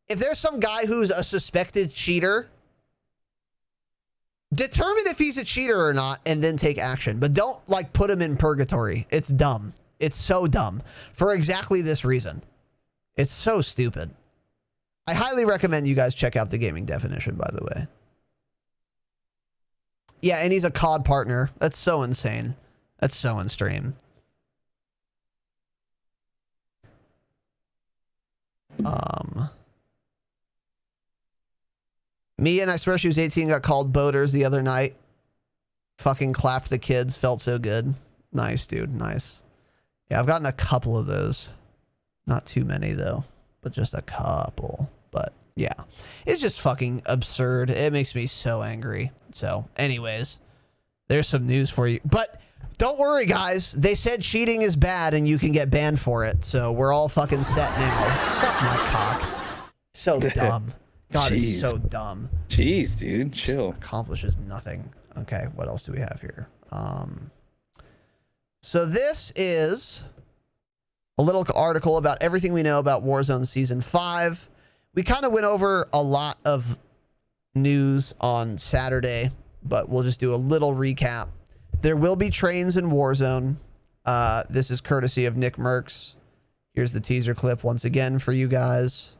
if there's some guy who's a suspected cheater, determine if he's a cheater or not and then take action. But don't, like, put him in purgatory. It's dumb. It's so dumb for exactly this reason. It's so stupid. I highly recommend you guys check out the gaming definition, by the way. Yeah, and he's a COD partner. That's so insane. That's so insane. Me and I swear she was 18, got called boaters the other night. Fucking clapped the kids. Felt so good. Nice, dude. Nice. Yeah, I've gotten a couple of those. Not too many, though. But just a couple. But, yeah. It's just fucking absurd. It makes me so angry. So, anyways. There's some news for you. But don't worry, guys. They said cheating is bad and you can get banned for it. So, we're all fucking set now. Suck my cock. So dumb. God, Jeez. it's so dumb. Jeez, dude, chill. Accomplishes nothing. Okay, what else do we have here? So this is a little article about everything we know about Warzone Season 5. We kind of went over a lot of news on Saturday, but we'll just do a little recap. There will be trains in Warzone. This is courtesy of Nick Merckx. Here's the teaser clip once again for you guys.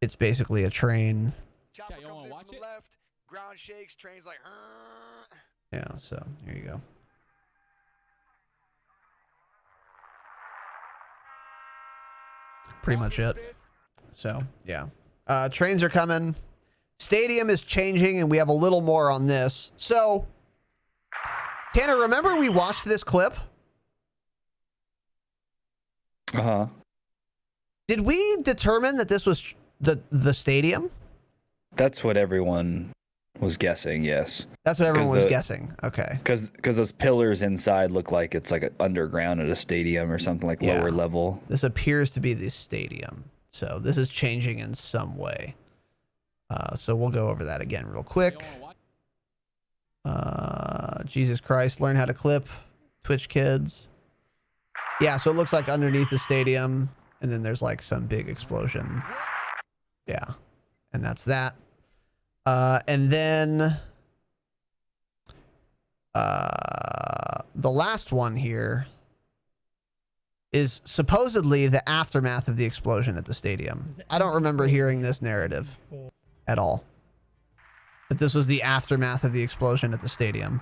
It's basically a train. Chopper comes in from the left, ground shakes, trains like, Yeah, so here you go. Pretty much it. So, yeah. Trains are coming. Stadium is changing, and we have a little more on this. So, Tanner, remember we watched this clip? Uh-huh. Did we determine that this was the stadium? That's what everyone was guessing, yes. That's what everyone was guessing. Okay. Because those pillars inside look like it's like underground at a stadium or something, like lower level. This appears to be the stadium. So this is changing in some way. So we'll go over that again real quick. Jesus Christ, learn how to clip. Twitch kids. Yeah, so it looks like underneath the stadium, and then there's like some big explosion. Yeah, and that's that. And then the last one here is supposedly the aftermath of the explosion at the stadium. I don't remember hearing this narrative at all. That this was the aftermath of the explosion at the stadium.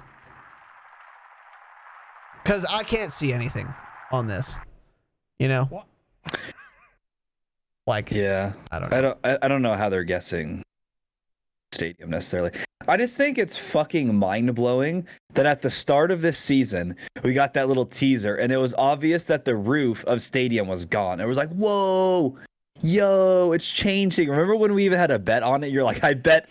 Because I can't see anything on this. You know? What? Like, yeah, I don't know. I don't know how they're guessing stadium necessarily. I just think it's fucking mind-blowing that at the start of this season, we got that little teaser, and it was obvious that the roof of stadium was gone. It was like, whoa, yo, it's changing. Remember when we even had a bet on it? You're like, I bet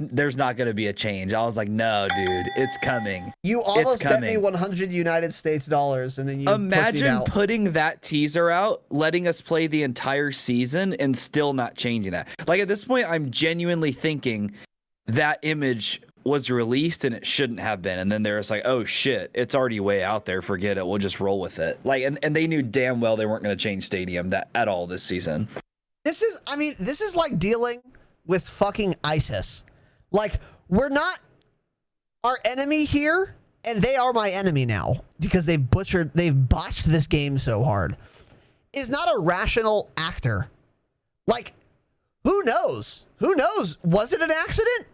there's not going to be a change. I was like, no, dude, it's coming. You almost bet me 100 United States dollars, and then you imagine putting that teaser out, letting us play the entire season, and still not changing that. Like, at this point, I'm genuinely thinking that image was released and it shouldn't have been. And then they're just like, oh shit, it's already way out there. Forget it. We'll just roll with it. Like, and they knew damn well they weren't going to change stadium at all this season. This is like dealing with fucking ISIS. Like, we're not, our enemy here and they are my enemy now because they've botched this game so hard, is not a rational actor. Like, who knows? Who knows? Was it an accident?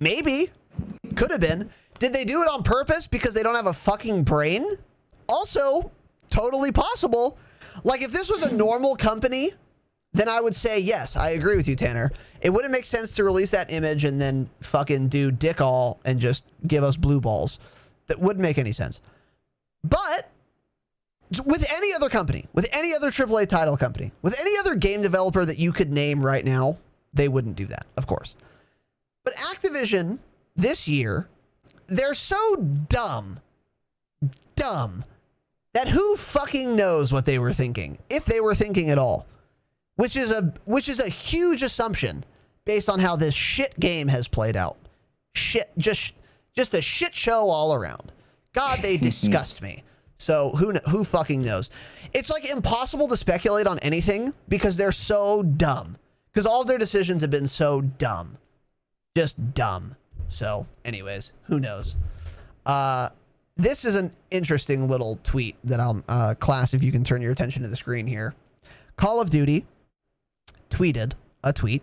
Maybe. Could have been. Did they do it on purpose because they don't have a fucking brain? Also, totally possible. Like, if this was a normal company, then I would say, yes, I agree with you, Tanner. It wouldn't make sense to release that image and then fucking do dick all and just give us blue balls. That wouldn't make any sense. But with any other company, with any other AAA title company, with any other game developer that you could name right now, they wouldn't do that, of course. But Activision this year, they're so dumb, that who fucking knows what they were thinking, if they were thinking at all, which is a huge assumption based on how this shit game has played out. Shit, just a shit show all around. God, they disgust me. So who fucking knows? It's like impossible to speculate on anything because they're so dumb. Because all of their decisions have been so dumb. Just dumb. So anyways, who knows? This is an interesting little tweet that I'll, class, if you can turn your attention to the screen here. Call of Duty tweeted a tweet,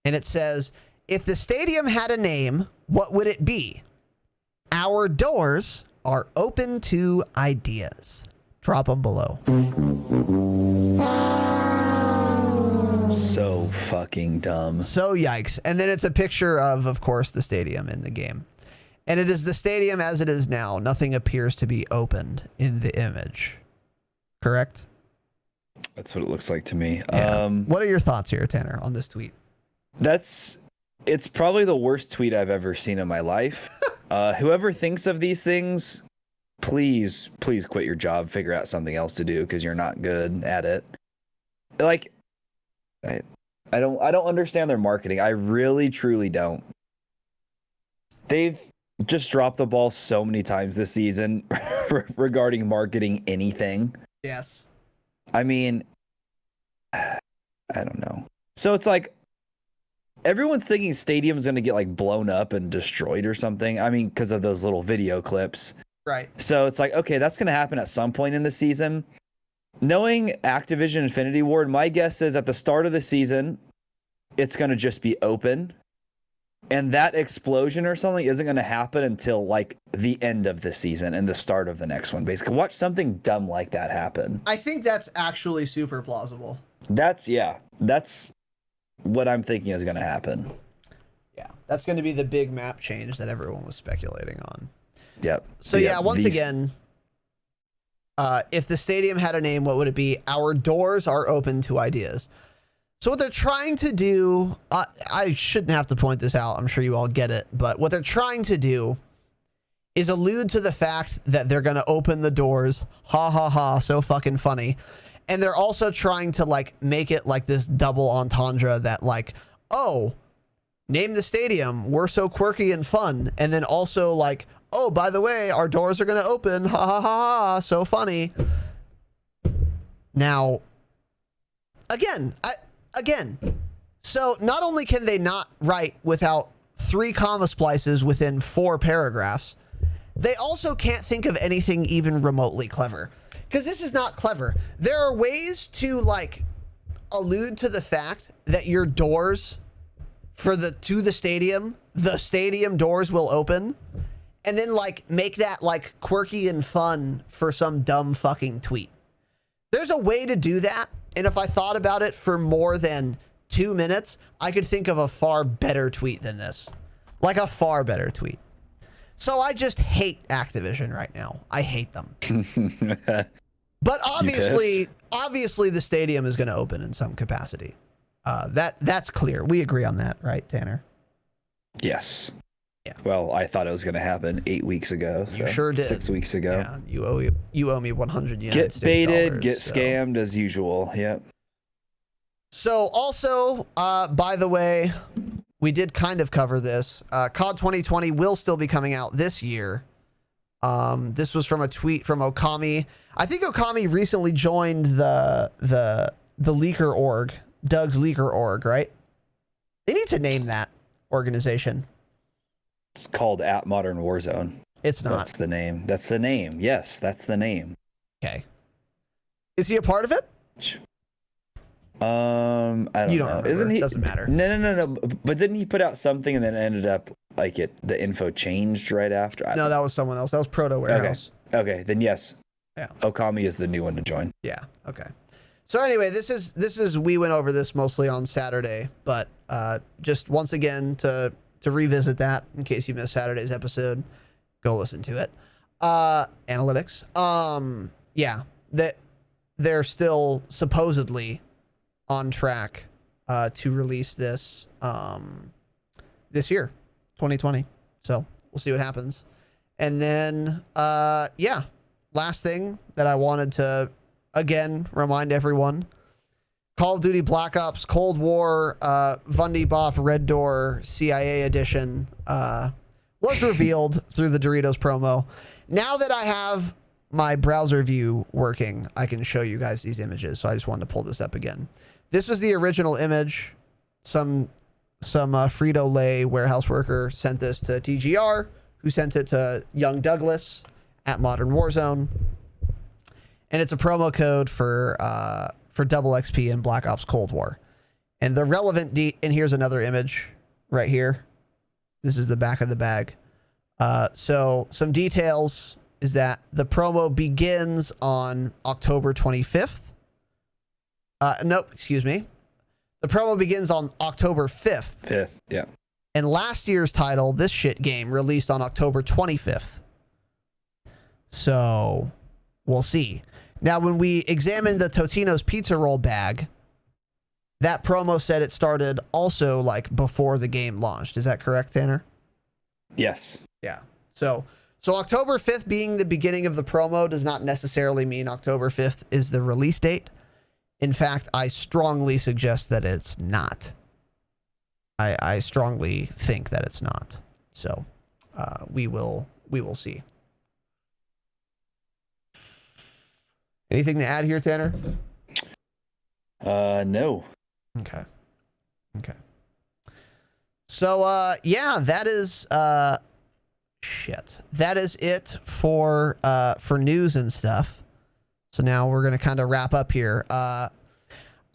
and it says, if the stadium had a name, what would it be? Our doors are open to ideas. Drop them below. So fucking dumb. So yikes. And then it's a picture of course, the stadium in the game. And it is the stadium as it is now. Nothing appears to be opened in the image. Correct? That's what it looks like to me. Yeah. What are your thoughts here, Tanner, on this tweet? It's probably the worst tweet I've ever seen in my life. Whoever thinks of these things, please quit your job, figure out something else to do because you're not good at it. Like, I don't understand their marketing. I really truly don't. They've just dropped the ball so many times this season regarding marketing anything. Yes. I mean, I don't know. So it's like everyone's thinking stadium's going to get like blown up and destroyed or something. I mean, because of those little video clips. Right. So it's like, okay, that's going to happen at some point in the season. Knowing Activision Infinity Ward, my guess is at the start of the season, it's going to just be open. And that explosion or something isn't going to happen until like the end of the season and the start of the next one. Basically, watch something dumb like that happen. I think that's actually super plausible. That's what I'm thinking is going to happen. Yeah, that's going to be the big map change that everyone was speculating on. Yep. So yeah, once again, if the stadium had a name, what would it be? Our doors are open to ideas. So what they're trying to do, I shouldn't have to point this out. I'm sure you all get it. But what they're trying to do is allude to the fact that they're going to open the doors. Ha, ha, ha. So fucking funny. And they're also trying to like make it like this double entendre that like, oh, name the stadium. We're so quirky and fun. And then also like, oh, by the way, our doors are going to open. Ha, ha, ha, ha. So funny. Now, again, so not only can they not write without 3 comma splices within 4 paragraphs, they also can't think of anything even remotely clever. Because this is not clever. There are ways to like allude to the fact that your doors to the stadium doors will open, and then like make that like quirky and fun for some dumb fucking tweet. There's a way to do that. And if I thought about it for more than 2 minutes, I could think of a far better tweet than this. Like a far better tweet. So I just hate Activision right now. I hate them. But obviously the stadium is going to open in some capacity. That's clear. We agree on that, right, Tanner? Yes. Yeah. Well, I thought it was going to happen 8 weeks ago. You sure did. 6 weeks ago. Yeah, you owe me 100 United Get States baited, dollars, get scammed as usual. Yep. So also, by the way, we did kind of cover this. COD 2020 will still be coming out this year. This was from a tweet from Okami. I think Okami recently joined the leaker org, Doug's leaker org, right? They need to name that organization. It's called @Modern Warzone. It's not. That's the name. That's the name. Yes, that's the name. Okay. Is he a part of it? I don't know. Remember. Isn't he? Doesn't matter. No. But didn't he put out something and then ended up like the info changed right after? No, that was someone else. That was Proto Warehouse. Okay, then yes. Yeah. Okami is the new one to join. Yeah. Okay. So anyway, this is we went over this mostly on Saturday, but just once again to revisit that in case you missed Saturday's episode, go listen to it. Analytics. Yeah, that they're still supposedly on track to release this this year, 2020. So we'll see what happens. And then yeah, last thing that I wanted to again remind everyone, Call of Duty Black Ops Cold War Vundy Bop Red Door CIA edition was revealed through the Doritos promo. Now that I have my browser view working, I can show you guys these images. So I just wanted to pull this up again. This was the original image. Some Frito-Lay warehouse worker sent this to DGR, who sent it to Young Douglas at Modern Warzone. And it's a promo code for double XP in Black Ops Cold War. And the relevant and here's another image right here. This is the back of the bag. So some details is that the promo begins on October 25th. Nope, excuse me. The promo begins on October 5th. 5th, yeah. And last year's title, this shit game, released on October 25th. So we'll see. Now, when we examined the Totino's pizza roll bag, that promo said it started also like before the game launched. Is that correct, Tanner? Yes. Yeah. So October 5th being the beginning of the promo does not necessarily mean October 5th is the release date. In fact, I strongly suggest that it's not. I strongly think that it's not. So we will see. Anything to add here, Tanner? No. Okay. So yeah, that is shit. That is it for news and stuff. So now we're gonna kind of wrap up here. I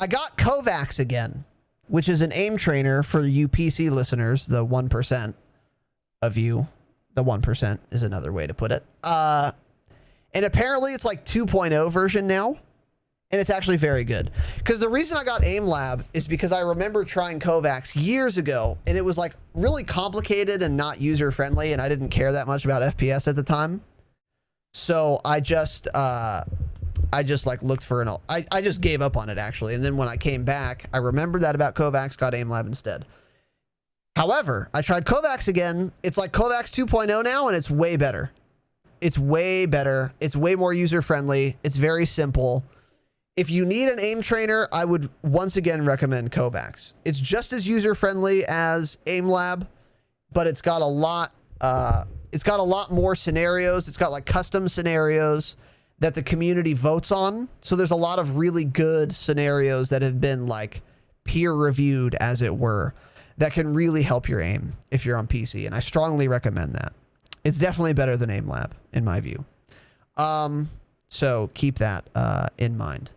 got Kovacs again, which is an aim trainer for you PC listeners, the 1% of you. The 1% is another way to put it. And apparently it's like 2.0 version now. And it's actually very good. Because the reason I got AimLab is because I remember trying Kovacs years ago. And it was like really complicated and not user friendly. And I didn't care that much about FPS at the time. So I just like looked for I just gave up on it actually. And then when I came back, I remembered that about Kovacs, got AimLab instead. However, I tried Kovacs again. It's like Kovacs 2.0 now, and it's way better. It's way better. It's way more user-friendly. It's very simple. If you need an aim trainer, I would once again recommend Kovacs. It's just as user-friendly as AimLab, but it's got a lot more scenarios. It's got like custom scenarios that the community votes on. So there's a lot of really good scenarios that have been like peer-reviewed, as it were, that can really help your aim if you're on PC. And I strongly recommend that. It's definitely better than AimLab, in my view. So keep that in mind.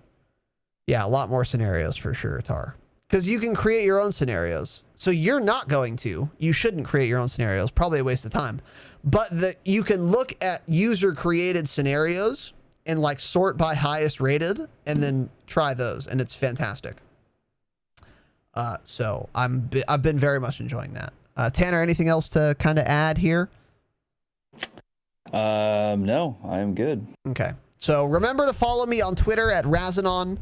Yeah, a lot more scenarios for sure, Tar. Because you can create your own scenarios. So you're not going to. You shouldn't create your own scenarios. Probably a waste of time. But you can look at user-created scenarios and like sort by highest rated and then try those. And it's fantastic. So I've been very much enjoying that. Tanner, anything else to kind of add here? No, I'm good. Okay. So remember to follow me on Twitter at Razinon.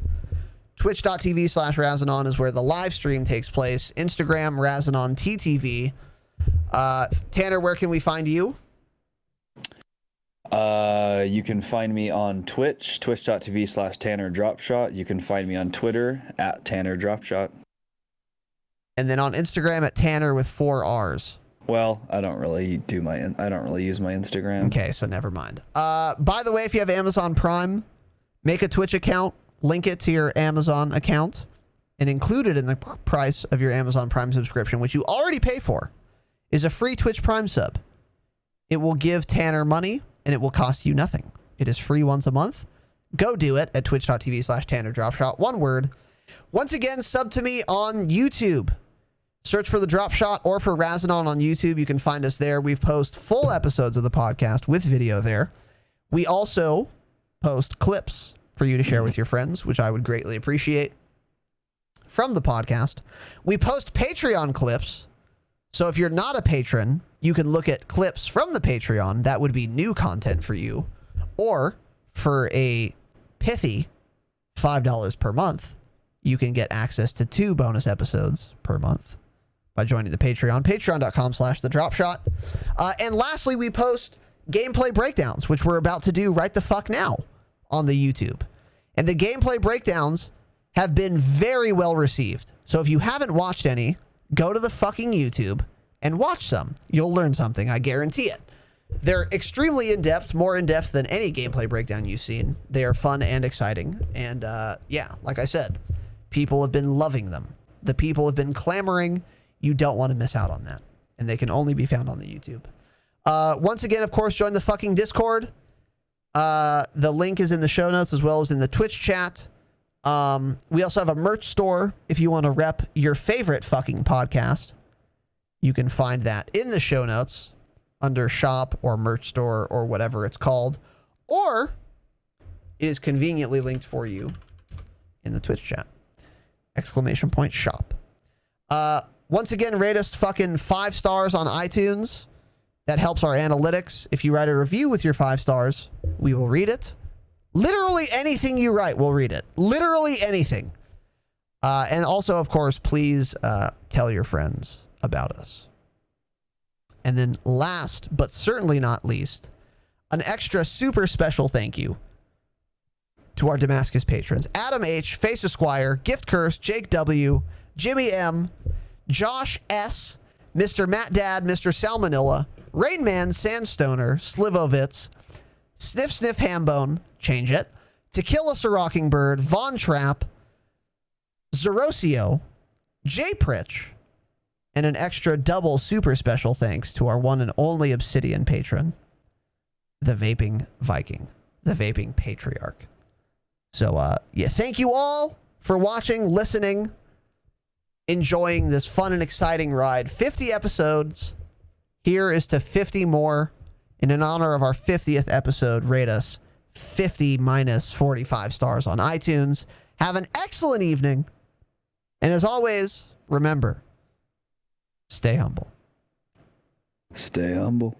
Twitch.tv/Razinon is where the live stream takes place. Instagram, Razinon TTV. Tanner, where can we find you? You can find me on Twitch, twitch.tv/Tanner Dropshot. You can find me on Twitter at Tanner Dropshot. And then on Instagram at Tanner with 4 R's. Well, I don't really use my Instagram. Okay, so never mind. By the way, if you have Amazon Prime, make a Twitch account, link it to your Amazon account, and include it in the price of your Amazon Prime subscription, which you already pay for, is a free Twitch Prime sub. It will give Tanner money, and it will cost you nothing. It is free once a month. Go do it at twitch.tv/Tanner Dropshot. One word. Once again, sub to me on YouTube. Search for the Dropshot or for Razinon on YouTube. You can find us there. We post full episodes of the podcast with video there. We also post clips for you to share with your friends, which I would greatly appreciate from the podcast. We post Patreon clips. So if you're not a patron, you can look at clips from the Patreon. That would be new content for you. Or for a pithy $5 per month, you can get access to 2 bonus episodes per month by joining the Patreon, patreon.com/thedropshot. And lastly, we post gameplay breakdowns, which we're about to do right the fuck now on the YouTube. And the gameplay breakdowns have been very well received. So if you haven't watched any, go to the fucking YouTube and watch some. You'll learn something, I guarantee it. They're extremely in-depth, more in-depth than any gameplay breakdown you've seen. They are fun and exciting. And yeah, like I said, people have been loving them. The people have been clamoring. You don't want to miss out on that. And they can only be found on the YouTube. Once again, of course, join the fucking Discord. The link is in the show notes as well as in the Twitch chat. We also have a merch store if you want to rep your favorite fucking podcast. You can find that in the show notes under shop or merch store or whatever it's called. Or it is conveniently linked for you in the Twitch chat. !shop. Once again, rate us fucking 5 stars on iTunes. That helps our analytics. If you write a review with your 5 stars, we will read it. Literally anything you write, we'll read it. Literally anything. And also, of course, please tell your friends about us. And then last, but certainly not least, an extra super special thank you to our Damascus patrons. Adam H., Face Esquire, Gift Curse, Jake W., Jimmy M., Josh S., Mr. Matt Dad, Mr. Salmonella, Rainman, Sandstoner, Slivovitz, Sniff Sniff Hambone, change it, To Kill Us a Rocking Bird, Von Trapp, Zerosio, J. Pritch, and an extra double super special thanks to our one and only Obsidian patron, the Vaping Viking, the Vaping Patriarch. So, yeah, thank you all for watching, listening, enjoying this fun and exciting ride. 50 episodes. Here is to 50 more. In honor of our 50th episode, rate us 50 minus 45 stars on iTunes. Have an excellent evening. And as always, remember, stay humble. Stay humble.